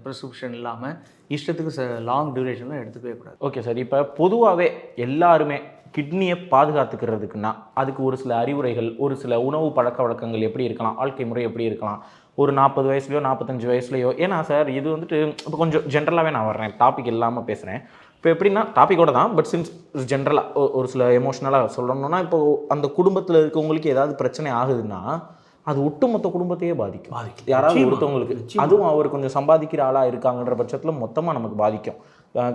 ப்ரிஸ்கிரிப்ஷன் இல்லாமல் இஷ்டத்துக்கு லாங் டியூரேஷனில் எடுத்துக்கவே கூடாது. Okay sir. இப்போ பொதுவாகவே எல்லாருமே கிட்னியை பாதுகாத்துக்கிறதுக்குன்னா அதுக்கு ஒரு சில அறிவுரைகள், ஒரு சில உணவு பழக்க வழக்கங்கள் எப்படி இருக்கலாம், வாழ்க்கை முறை எப்படி இருக்கலாம், ஒரு 40 வயசுலையோ 45 வயசுலையோ. ஏன்னா சார் இது வந்துட்டு இப்போ கொஞ்சம் ஜென்ரலாகவே நான் வர்றேன், டாபிக் இல்லாமல் பேசுகிறேன். இப்போ எப்படின்னா டாப்பிக்கோட தான், பட் சின்ஸ் ஜென்ரலாக ஒரு சில எமோஷ்னலாக சொல்லணும்னா, இப்போது அந்த குடும்பத்தில் இருக்கவங்களுக்கு ஏதாவது பிரச்சனை ஆகுதுன்னா அது ஒட்டுமொத்த குடும்பத்தையே பாதிக்கும். யாராவது ஒருத்தவங்களுக்கு, அதுவும் அவர் கொஞ்சம் சம்பாதிக்கிற ஆளாக இருக்காங்கன்ற பட்சத்தில் மொத்தமாக நமக்கு பாதிக்கும்.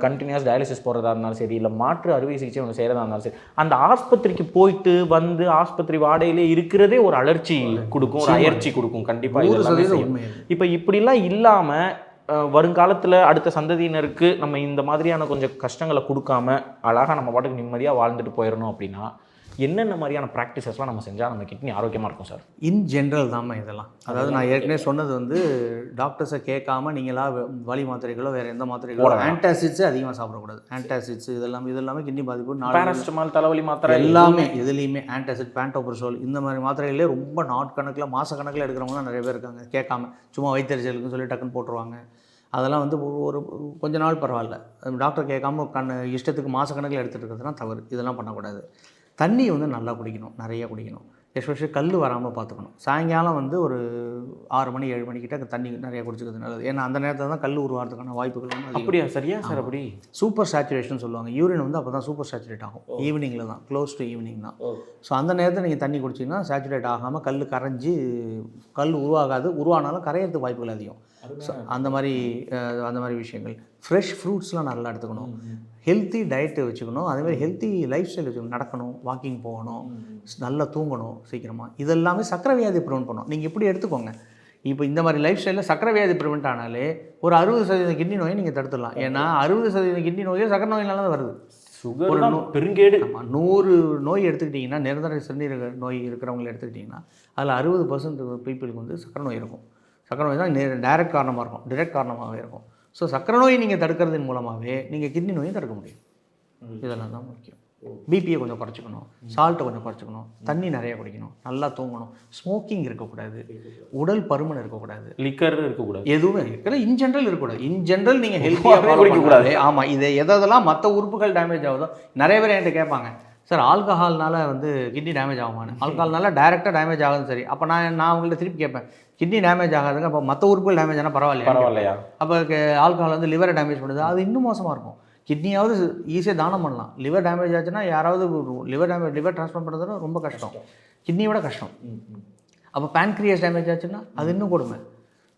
கண்டினியூஸ் டயாலிசிஸ் போகிறதா இருந்தாலும் சரி, இல்லை மாற்று அறுவை சிகிச்சை ஒன்று செய்கிறதா இருந்தாலும் சரி, அந்த ஆஸ்பத்திரிக்கு போயிட்டு வந்து ஆஸ்பத்திரி வாடகையிலே இருக்கிறதே ஒரு அலர்ச்சி கொடுக்கும், ஒரு அயற்சி கொடுக்கும் கண்டிப்பாக. இப்போ இப்படிலாம் இல்லாமல் வருங்காலத்தில் அடுத்த சந்ததியினருக்கு நம்ம இந்த மாதிரியான கொஞ்சம் கஷ்டங்களை கொடுக்காம அழகாக நம்ம பாட்டுக்கு நிம்மதியாக வாழ்ந்துட்டு போயிடணும் அப்படின்னா என்னென்ன மாதிரியான ப்ராக்டிசஸ்லாம் நம்ம செஞ்சால் நம்ம கிட்னி ஆரோக்கியமாக இருக்கும் சார்? இன் ஜென்ரல் தாம்மா இதெல்லாம். அதாவது நான் ஏற்கனவே சொன்னது வந்து டாக்டர்ஸை கேட்காம நீங்களா வலி மாத்திரைகளோ வேறு எந்த மாத்திரைகளோ, ஆன்டாசிட்ஸே அதிகமாக சாப்பிடக்கூடாது. ஆன்டாசிட்ஸ் இதெல்லாமே கிட்னி பாதிப்பு. பேராசிட்டமால், தலைவலி மாத்திரை எல்லாமே எதுலேயுமே ஆன்டாசிட், பேண்டோப்ரசோல் இந்த மாதிரி மாத்திரைகளே ரொம்ப நாட்கணக்கில் மாதக்கணக்கில் எடுக்கிறவங்களாம் நிறைய பேர் இருக்காங்க. கேட்காம சும்மா வயிற்றெரிச்சலுக்குன்னு சொல்லி டக்குன்னு போட்டுருவாங்க. அதெல்லாம் வந்து ஒரு கொஞ்ச நாள் பரவாயில்ல, டாக்டர் கேட்காம இஷ்டத்துக்கு மாதக்கணக்கில் எடுத்துகிட்டு இருக்கிறதுலாம் தவறு. இதெல்லாம் பண்ணக்கூடாது. தண்ணி வந்து நல்லா குடிக்கணும், நிறைய குடிக்கணும். எஸ்பெஷலி கல் வராமல் பார்த்துக்கணும். சாயங்காலம் வந்து ஒரு 6 மணி 7 மணிக்கிட்ட தண்ணி நிறைய குடிச்சிக்கிறது நல்லது. ஏன்னா அந்த நேரத்தில் தான் கல் உருவாகிறதுக்கான வாய்ப்புகள் வந்து அதிகம். அப்படியா? சரியா சார்? அப்படி சூப்பர் சேச்சுரேஷன் சொல்லுவாங்க. யூரின் வந்து அப்போ தான் சூப்பர் சேச்சுரேட் ஆகும். ஈவினிங்கில் தான், க்ளோஸ் டு ஈவினிங் தான். ஸோ அந்த நேரத்தில் நீங்கள் தண்ணி குடிச்சிங்கன்னா சேச்சுரேட் ஆகாமல் கல் கரைஞ்சி கல் உருவாகாது. உருவானாலும் கரையிறதுக்கு வாய்ப்புகள் அதிகம். ஸோ அந்த மாதிரி விஷயங்கள். ஃப்ரெஷ் ஃப்ரூட்ஸ்லாம் நல்லா எடுத்துக்கணும். ஹெல்த்தி டயட்டு வச்சுக்கணும். அதேமாதிரி ஹெல்த்தி லைஃப் ஸ்டைல் வச்சுக்கணும். நடக்கணும், வாக்கிங் போகணும், நல்லா தூங்கணும் சீக்கிரமாக. இதெல்லாமே சக்கரை வியாதி ப்ரிவென்ட் பண்ணணும். நீங்கள் இப்படி எடுத்துக்கோங்க. இப்போ இந்த மாதிரி லைஃப் ஸ்டைலில் சக்கரை வியாதி ப்ரிவென்ட் ஆனாலே ஒரு 60% கிட்னி நோயை நீங்கள் தடுத்துடலாம். ஏன்னா 60% கிட்னி நோயே சக்கரை நோயினால தான் வருது. சுகர் பெருங்கேடு. ஆமாம், 100 நோய் எடுத்துக்கிட்டிங்கன்னா, நிரந்தர சிறுநீரக நோய் இருக்கிறவங்களை எடுத்துக்கிட்டிங்கன்னா அதில் 60% பீப்புளுக்கு வந்து சக்கரை நோய் இருக்கும். சக்கரை நோய் தான் டைரக்ட் காரணமாக இருக்கும், டிரெக்ட் காரணமாகவே இருக்கும். ஸோ சக்கரை நோயை நீங்கள் தடுக்கிறதன் மூலமாகவே நீங்கள் கிட்னி நோயை தடுக்க முடியும். இதெல்லாம் தான் முக்கியம். பிபியை கொஞ்சம் குறைச்சிக்கணும், சால்ட்டை கொஞ்சம் குறைச்சிக்கணும், தண்ணி நிறைய குடிக்கணும், நல்லா தூங்கணும், ஸ்மோக்கிங் இருக்கக்கூடாது, உடல் பருமன் இருக்கக்கூடாது, லிக்கர் இருக்கக்கூடாது, எதுவுமே இருக்கிற இன் ஜென்ரல் இருக்கக்கூடாது. இன் ஜென்ரல் நீங்கள் ஹெல்த்தியாக குடிக்கக்கூடாது. ஆமாம், இதை எதெல்லாம் மற்ற உறுப்புகள் டேமேஜ் ஆகுதோ நிறைய பேர் என்கிட்ட கேட்பாங்க, சார் ஆல்கஹால்னால வந்து கிட்னி டேமேஜ் ஆகுமான்னு. ஆல்கஹால்னால டைரெக்டாக டேமேஜ் ஆகுதுன்னு சரி. அப்போ நான் உங்கள்கிட்ட திருப்பி கேட்பேன், கிட்னி டேமேஜ் ஆகாதுங்க, அப்போ மற்ற உறுப்புகள் டேமேஜ் ஆனால் பரவாயில்லையா? அப்போ ஆல்கஹால் வந்து லிவரை டேமேஜ் பண்ணுது, அது இன்னும் மோசமாக இருக்கும். கிட்னியாவது ஈஸியாக தானம் பண்ணலாம். லிவர் டேமேஜ் ஆச்சுன்னா யாராவது லிவர் ட்ரான்ஸ்ஃபர் பண்ணுறது ரொம்ப கஷ்டம், கிட்னியோட கஷ்டம். அப்போ பேன்க்ரியஸ் டேமேஜ் ஆச்சுன்னா அது இன்னும் கொடுமை.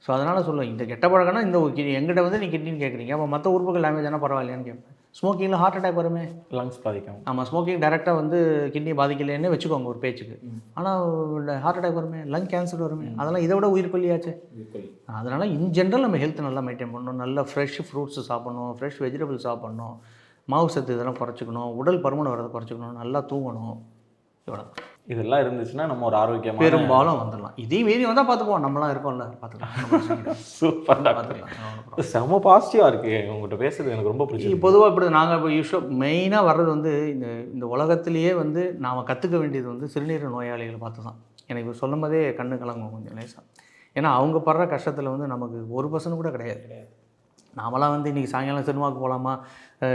ஸோ அதனால் சொல்லுவேன், இந்த கெட்ட பழக்கம்னா இந்த எங்கிட்ட வந்து நீ கிட்னின்னு கேட்குறீங்க, அப்போ மற்ற உறுப்புகள் டேமேஜ் ஆனால் பரவாயில்லையான்னு கேட்பேன். ஸ்மோக்கிங்கில் ஹார்ட் அட்டாக் வருமே, லங்ஸ் பாதிக்கும். ஆமாம், ஸ்மோக்கிங் டைரெக்டாக வந்து கிட்னி பாதிக்கலைன்னு வச்சுக்கோங்க ஒரு பேச்சுக்கு. ஆனால் ஹார்ட் அட்டாக் வருமே, லங் கேன்சர் வருமே, அதெல்லாம் இதை விட உயிர்கொல்லியாச்சு. அதனால் இன் ஜென்ரல் நம்ம ஹெல்த்தை நல்லா மெயின்டைன் பண்ணணும். நல்ல ஃப்ரெஷ் ஃப்ரூட்ஸ் சாப்பிட்ணும், ஃப்ரெஷ் வெஜிடபிள்ஸ் சாப்பிட்ணும், மாவு சத்து இதெல்லாம் குறைச்சிக்கணும், உடல் பருமனை வரதை குறைச்சிக்கணும், நல்லா தூங்கணும். இவ்வளோ இதெல்லாம் இருந்துச்சுன்னா நம்ம ஒரு ஆரோக்கியமாக பெரும்பாலும் வந்துடலாம். இதே மீறி வந்தால் பார்த்துக்குவோம், நம்மளாம் இருக்கோம்ல, பார்த்துக்கலாம். சூப்பர் டாக்டர், செம்ம பாசிட்டிவாக இருக்குது உங்கள்கிட்ட பேசுறது, எனக்கு ரொம்ப பிடிச்சி. பொதுவாக இப்படி நாங்கள் இப்போ மெயினாக வர்றது வந்து இந்த உலகத்திலேயே வந்து நாம் கற்றுக்க வேண்டியது வந்து சிறுநீரக நோயாளிகளை பார்த்து தான். எனக்கு சொல்லும் போதே கண்ணு கலங்கும் கொஞ்சம் லேசாக. ஏன்னா அவங்க படுற கஷ்டத்தில் வந்து நமக்கு 1% கூட கிடையாது. நாமெல்லாம் வந்து இன்றைக்கி சாயங்காலம் சினிமாவுக்கு போகலாமா,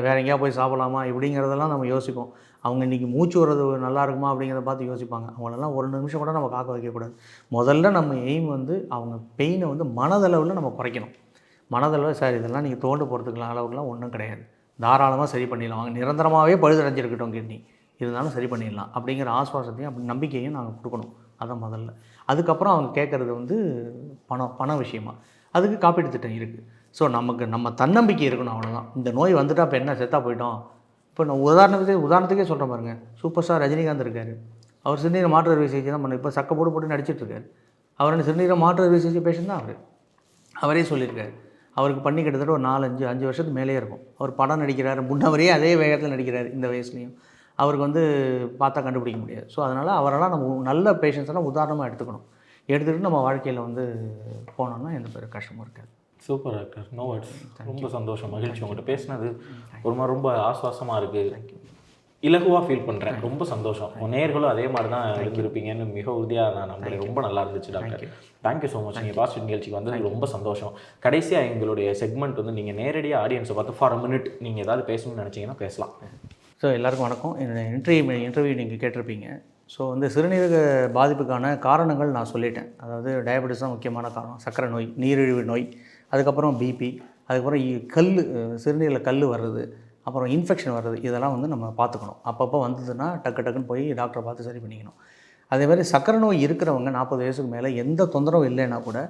வேறு எங்கேயா போய் சாப்பிடலாமா இப்படிங்கிறதெல்லாம் நம்ம யோசிப்போம். அவங்க இன்றைக்கி மூச்சு வர்றது நல்லா இருக்குமா அப்படிங்கிறத பார்த்து யோசிப்பாங்க. அவங்களெல்லாம் ஒரு நிமிஷம் கூட நம்ம காக்க வைக்கக்கூடாது. முதல்ல நம்ம எய்ம் வந்து அவங்க பெயினை வந்து மனதளவில் நம்ம குறைக்கணும். மனதளவில் சார் இதெல்லாம் நீங்கள் தோண்டு போகிறதுக்குலாம் அளவுக்குலாம் ஒன்றும் கிடையாது, தாராளமாக சரி பண்ணிடலாம், அவங்க நிரந்தரமாகவே பழுதடைஞ்சிருக்கட்டும் கிட்னி, இருந்தாலும் சரி பண்ணிடலாம் அப்படிங்கிற ஆஸ்வாசத்தையும் அப்படி நம்பிக்கையும் நாங்கள் கொடுக்கணும். அதான் முதல்ல. அதுக்கப்புறம் அவங்க கேட்குறது வந்து பண விஷயமா, அதுக்கு காப்பீடு திட்டம் இருக்குது. ஸோ நம்ம தன்னம்பிக்கை இருக்கணும், அவ்வளோதான். இந்த நோய் வந்துட்டால் இப்போ என்ன செத்தாக போயிட்டோம். இப்போ நான் உதாரணத்துக்கே சொல்கிறேன் பாருங்க, சூப்பர் ஸ்டார் ரஜினிகாந்த் இருக்கார். அவர் சிறுநீரக மாற்று அறுவை சிகிச்சை தான் பண்ண, இப்போ சக்க போட்டு நடிச்சிட்ருக்காரு. அவர் சிறுநீரக மாற்று அறுவை சிகிச்சை பேஷண்ட் தான் அவரே சொல்லியிருக்காரு. அவருக்கு பண்ணி கிட்டத்தட்ட ஒரு 4-5 வருஷத்துக்கு மேலே இருக்கும். அவர் படம் நடிக்கிறார், முன்னவரே அதே வேகத்தில் நடிக்கிறார் இந்த வயசுலேயும். அவருக்கு வந்து பார்த்தா கண்டுபிடிக்க முடியாது. ஸோ அதனால் அவரெல்லாம் நம்ம நல்ல பேஷண்ட்ஸெல்லாம் உதாரணமாக எடுத்துக்கிட்டு நம்ம வாழ்க்கையில் வந்து போனோம்னா எந்த பேர் கஷ்டமும் இருக்காது. Super doctor, no words. ரொம்ப சந்தோஷம், மகிழ்ச்சி உங்கள்கிட்ட பேசினது. ஒரு மாதிரி ரொம்ப ஆஸ்வாசமாக இருக்குது, இலகுவாக ஃபீல் பண்ணுறேன். ரொம்ப சந்தோஷம். நேர்களும் அதே மாதிரி தான் இருந்திருப்பீங்கன்னு மிக உறுதியாக நான் நம்புறேன். ரொம்ப நல்லா இருந்துச்சு டாக்டர். Thank you so much. நீங்கள் பாசிட்டிவ் நிகழ்ச்சிக்கு வந்து ரொம்ப சந்தோஷம். கடைசியாக எங்களுடைய செக்மெண்ட் வந்து நீங்கள் நேரடியாக ஆடியன்ஸை பார்த்து ஃபார் மினிட் நீங்கள் ஏதாவது பேசணும்னு நினச்சிங்கன்னா பேசலாம். ஸோ எல்லாருக்கும் வணக்கம். என்னோடய இன்டர்வியூ நீங்கள் கேட்டிருப்பீங்க. ஸோ வந்து சிறுநீரக பாதிப்புக்கான காரணங்கள் நான் சொல்லிட்டேன். அதாவது டயபெட்டிஸ் தான் முக்கியமான காரணம், சர்க்கரை நோய், நீரிழிவு நோய், அதுக்கப்புறம் பிபி, அதுக்கப்புறம் சிறுநீரில் வர்றது, அப்புறம் இன்ஃபெக்ஷன் வர்றது, இதெல்லாம் வந்து நம்ம பார்த்துக்கணும். அப்பப்போ வந்ததுன்னா டக்குன்னு போய் டாக்டரை பார்த்து சரி பண்ணிக்கணும். அதேமாதிரி சர்க்கரை நோய் இருக்கிறவங்க 40 வயசுக்கு மேலே எந்த தொந்தரவும் இல்லைன்னா கூட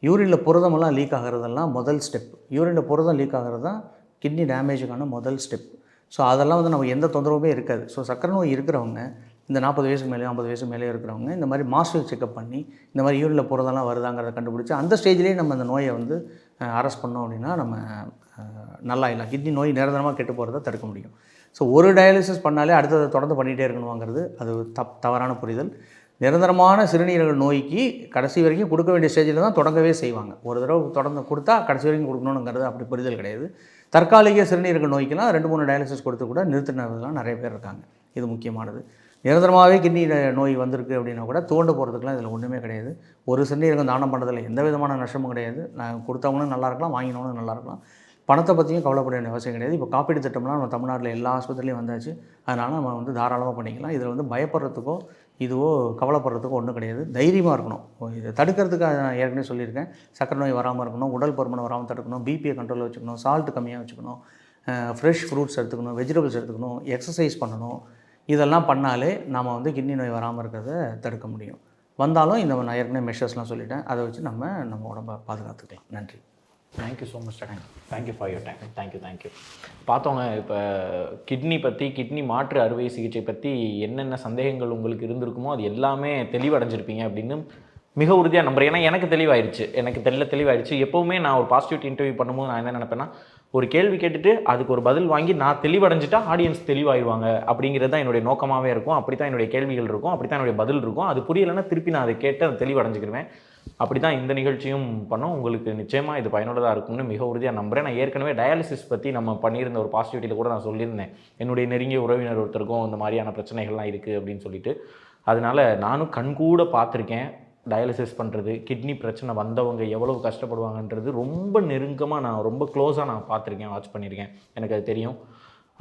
யூரினில் புரதமெல்லாம் லீக் ஆகிறதெல்லாம் முதல் ஸ்டெப். யூரினில் புரதம் லீக் ஆகிறது தான் கிட்னி டேமேஜுக்கான முதல் ஸ்டெப். ஸோ அதெல்லாம் வந்து நம்ம எந்த தொந்தரவுமே இருக்காது. ஸோ சர்க்கரை நோய் இருக்கிறவங்க இந்த 40 வயசுக்கு மேலே 50 வயசுக்கு மேலே இருக்கிறவங்க இந்த மாதிரி மாஸ்டர் செக்அப் பண்ணி இந்த மாதிரி யூரினில் புரதெல்லாம் வருதாங்கிறத கண்டுபிடிச்சி அந்த ஸ்டேஜ்லேயே நம்ம அந்த நோயை வந்து அரெஸ்ட் பண்ணோம் அப்படின்னா நம்ம நல்லா இல்லை, கிட்னி நோய் நிரந்தரமாக கெட்டு போகிறத தடுக்க முடியும். ஸோ ஒரு டயாலிசிஸ் பண்ணாலே அடுத்ததை தொடர்ந்து பண்ணிகிட்டே இருக்கணுங்கிறது அது தவறான புரிதல். நிரந்தரமான சிறுநீரக நோய்க்கு கடைசி வரைக்கும் கொடுக்க வேண்டிய ஸ்டேஜில் தான் தொடங்கவே செய்வாங்க. ஒரு தடவை தொடர்ந்து கொடுத்தா கடைசி வரைக்கும் கொடுக்கணுங்கிறது அப்படி புரிதல் கிடையாது. தற்காலிக சிறுநீரக நோய்க்கெல்லாம் 2-3 டயாலிசிஸ் கொடுத்து கூட நிறுத்தினதுலாம் நிறைய பேர் இருக்காங்க. இது முக்கியமானது. நிரந்தரமாகவே கிட்னி நோய் வந்திருக்கு அப்படின்னா கூட தோண்டு போகிறதுக்குலாம் இதில் ஒன்றுமே கிடையாது. ஒரு சிறுநீரகம் தானம் பண்ணுறதுல எந்த விதமான நஷ்டமும் கிடையாது. நான் கொடுத்தவங்களும் நல்லா இருக்கலாம், வாங்கினவங்களும் நல்லா இருக்கலாம். பணத்தை பற்றியும் கவலைப்பட வேண்டிய அவசியம் கிடையாது. இப்போ காப்பீடு திட்டம்லாம் நம்ம தமிழ்நாட்டில் எல்லா ஆஸ்பத்திரிலையும் வந்தாச்சு. அதனால் நம்ம வந்து தாராளமாக பண்ணிக்கலாம். இதில் வந்து பயப்படுறதுக்கோ இதுவோ கவலைப்படுறதுக்கோ ஒன்றும் கிடையாது. தைரியமாக இருக்கணும். இதை தடுக்கிறதுக்கு நான் ஏற்கனவே சொல்லியிருக்கேன். சர்க்கரை நோய் வராமல் இருக்கணும், உடல் பருமன் வராமல் தடுக்கணும், பிபியை கண்ட்ரோலில் வச்சுக்கணும், சால்ட் கம்மியாக வச்சுக்கணும், ஃப்ரெஷ் ஃப்ரூட்ஸ் எடுத்துக்கணும், வெஜிடபிள்ஸ் எடுத்துக்கணும், எக்ஸசைஸ் பண்ணணும். இதெல்லாம் பண்ணாலே நாம் வந்து கிட்னி நோய் வராமல் இருக்கிறத தடுக்க முடியும். வந்தாலும் இந்த நான் ஏற்கனவே மெஷர்ஸ்லாம் சொல்லிட்டேன். அதை வச்சு நம்ம உடம்பை பாதுகாத்துக்கலாம். நன்றி. Thank you so much doctor. Thank you for your time. Thank you. பார்த்தோங்க, இப்போ கிட்னி மாற்று அறுவை சிகிச்சை பற்றி என்னென்ன சந்தேகங்கள் உங்களுக்கு இருந்திருக்குமோ அது எல்லாமே தெளிவடைஞ்சிருப்பீங்க அப்படின்னு மிக உறுதியாக நம்புறேன். ஏன்னா எனக்கு தெளிவாயிடுச்சு. எப்போவுமே நான் ஒரு பாசிட்டிவ் இன்டர்வியூ பண்ணும்போது நான் என்ன நினைப்பேன்னா, ஒரு கேள்வி கேட்டுட்டு அதுக்கு ஒரு பதில் வாங்கி நான் தெளிவடைஞ்சிட்டா ஆடியன்ஸ் தெளிவாயிடுவாங்க அப்படிங்கிறது தான் என்னுடைய நோக்கமாகவே இருக்கும். அப்படி தான் என்னுடைய கேள்விகள் இருக்கும், அப்படி தான் என்னுடைய பதில் இருக்கும். அது புரியலைன்னா திருப்பி நான் அதை கேட்டு அதை தெளிவடைஞ்சிக்கிடுவேன். அப்படி தான் இந்த நிகழ்ச்சியும் பண்ணோம். உங்களுக்கு நிச்சயமாக இது பயனுள்ளதாக இருக்கும்னு மிக உறுதியாக நம்புகிறேன். நான் ஏற்கனவே டயாலிசிஸ் பற்றி நம்ம பண்ணியிருந்த ஒரு பாசிட்டிவிட்டியில் கூட நான் சொல்லியிருந்தேன். என்னுடைய நெருங்கிய உறவினர் ஒருத்தருக்கும் இந்த மாதிரியான பிரச்சனைகள்லாம் இருக்குது அப்படின்னு சொல்லிட்டு. அதனால் நானும் கண்கூட பார்த்துருக்கேன். டயாலிசிஸ் பண்ணுறது, கிட்னி பிரச்சனை வந்தவங்க எவ்வளவு கஷ்டப்படுவாங்கன்றது ரொம்ப நெருக்கமாக நான் ரொம்ப க்ளோஸாக நான் பார்த்துருக்கேன், வாட்ச் பண்ணியிருக்கேன். எனக்கு அது தெரியும்.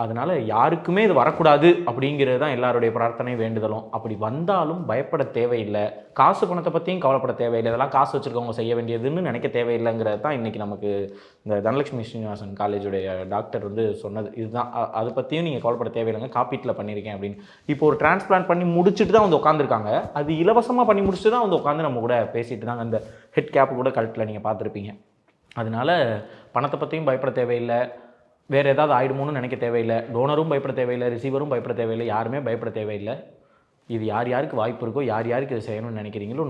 அதனால் யாருக்குமே இது வரக்கூடாது அப்படிங்கிறது தான் எல்லாருடைய பிரார்த்தனை வேண்டுதலும். அப்படி வந்தாலும் பயப்பட தேவையில்லை. காசு பணத்தை பற்றியும் கவலைப்பட தேவையில்லை. இதெல்லாம் காசு வச்சுருக்கவங்க செய்ய வேண்டியதுன்னு நினைக்க தேவையில்லைங்கிறது தான் இன்றைக்கி நமக்கு இந்த தனலட்சுமி ஸ்ரீனிவாசன் காலேஜுடைய டாக்டர் வந்து சொன்னது இதுதான். அதை பற்றியும் நீங்கள் கவலைப்பட தேவையில்லைங்க, காப்பீட்டில் பண்ணியிருக்கேன் அப்படின்னு. இப்போ ஒரு டிரான்ஸ்பிளான்ட் பண்ணி முடிச்சுட்டு தான் வந்து உட்காந்துருக்காங்க. அது இலவசமாக பண்ணி முடிச்சுட்டு தான் வந்து உட்காந்து நம்ம கூட பேசிகிட்டு தாங்க. அந்த ஹெட் கேப் கூட கழுத்தில் நீங்கள் பார்த்துருப்பீங்க. அதனால் பணத்தை பற்றியும் பயப்பட தேவையில்லை, வேறு ஏதாவது ஆகிடுமோன்னு நினைக்க தேவையில்லை, டோனரும் பயப்பட தேவையில்லை, ரிசீவரும் பயப்பட தேவையில்லை, யாருமே பயப்பட தேவையில்லை. இது யார் யாருக்கு வாய்ப்பு இருக்கோ, யார் யாருக்கு இதை செய்யணும்னு நினைக்கிறீங்களோ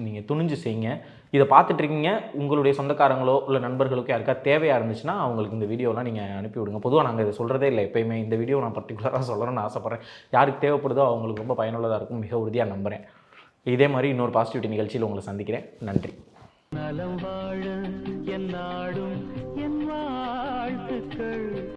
நீங்கள் துணிஞ்சு செய்யுங்க. இதை பார்த்துட்ருக்கீங்க, உங்களுடைய சொந்தக்காரங்களோ இல்லை நண்பர்களுக்கோ யாருக்கா தேவையாக இருந்துச்சுன்னா அவங்களுக்கு இந்த வீடியோலாம் நீங்கள் அனுப்பி விடுங்க. பொதுவாக நாங்கள் இதை சொல்கிறதே இல்லை எப்போயுமே. இந்த வீடியோ நான் பர்டிகுலராக சொல்லணும்னு ஆசைப்பட்றேன். யாருக்கு தேவைப்படுதோ அவங்களுக்கு ரொம்ப பயனுள்ளதாக இருக்கும், மிக உறுதியாக நம்புகிறேன். இதே மாதிரி இன்னொரு பாசிட்டிவிட்டி நிகழ்ச்சியில் உங்களை சந்திக்கிறேன். நன்றி. நலம் வாழ என் நாடும் என் வாழ்த்துக்கள்.